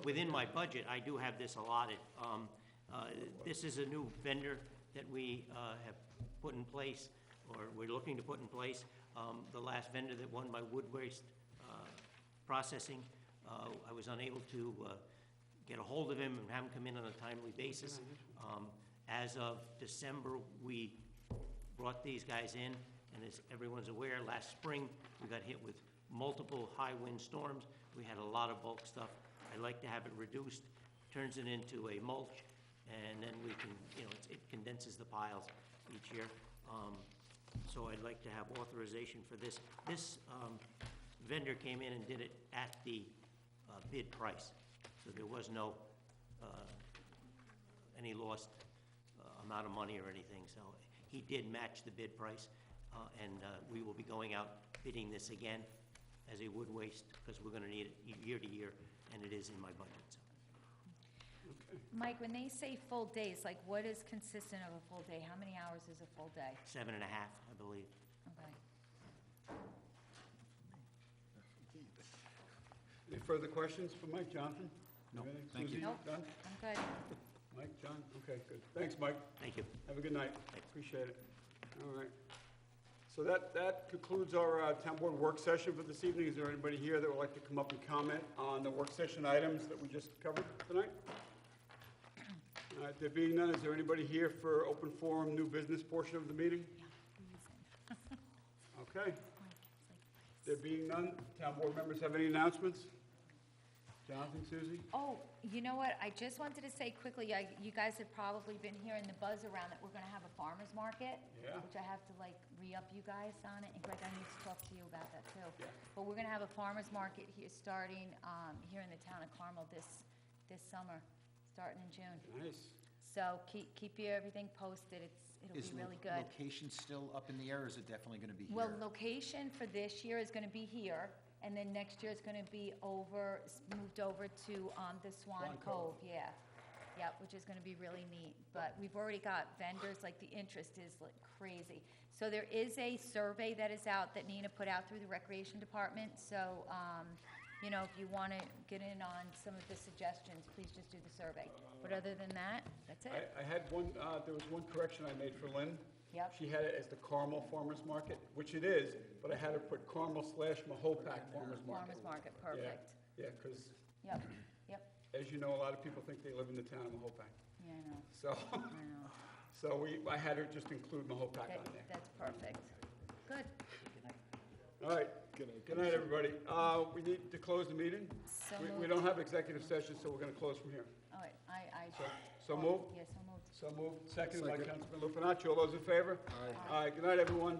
within my budget, I do have this allotted. This is a new vendor that we have put in place, or we're looking to put in place. The last vendor that won my wood waste processing, I was unable to get a hold of him and have him come in on a timely basis. As of December, we brought these guys in, and as everyone's aware, last spring, we got hit with multiple high wind storms. We had a lot of bulk stuff. I like to have it reduced, turns it into a mulch, and then we can, it condenses the piles each year. So I'd like to have authorization for this. This vendor came in and did it at the bid price, so there was no any lost amount of money or anything. So he did match the bid price, and we will be going out bidding this again as a wood waste, because we're gonna need it year to year, and it is in my budget, so. Mike, when they say full days, like what is consistent of a full day? How many hours is a full day? 7.5, I believe. Okay. Any further questions for Mike? Jonathan? No, Anything? thank you. Susie, Nope. done? I'm good. Mike, John? Okay, good. Thanks, Mike. Thank you. Have a good night. Appreciate it. All right. So that concludes our town board work session for this evening. Is there anybody here that would like to come up and comment on the work session items that we just covered tonight? All right, there being none, is there anybody here for open forum, new business portion of the meeting? Okay. There being none, town board members have any announcements? Jonathan, Susie? Oh, you know what? I just wanted to say quickly, you guys have probably been hearing the buzz around that we're gonna have a farmer's market. Yeah. Which I have to like re-up you guys on it, and Greg, I need to talk to you about that too. Yeah. But we're gonna have a farmer's market here, starting, here in the town of Carmel this summer, starting in June. Nice. So keep everything posted, it'll be really good. Location still up in the air, or is it definitely gonna be here? Well, location for this year is gonna be here, and then next year is gonna be moved over to, the Swan Swan Cove. Cove, yeah. Yep, which is gonna be really neat, but we've already got vendors, like the interest is like crazy. So there is a survey that is out that Nina put out through the Recreation Department, so, if you wanna get in on some of the suggestions, please just do the survey. But other than that, that's it. I had one, there was one correction I made for Lynn. Yep. She had it as the Carmel Farmers Market, which it is, but I had her put Carmel/Mahopac Farmers Market. Farmer's Market, perfect. Yeah, because, Yep, yep, as you know, a lot of people think they live in the town of Mahopac. yeah, I know, So, I know. so I had her just include Mahopac on there. That's perfect. Good. All right. Good night, everybody. We need to close the meeting. So We moved. don't have executive session, so we're going to close from here. All right, So moved? Yes, so moved. So moved. Seconded by Councilman Lupinacci. All those in favor? Aye. Good night, everyone.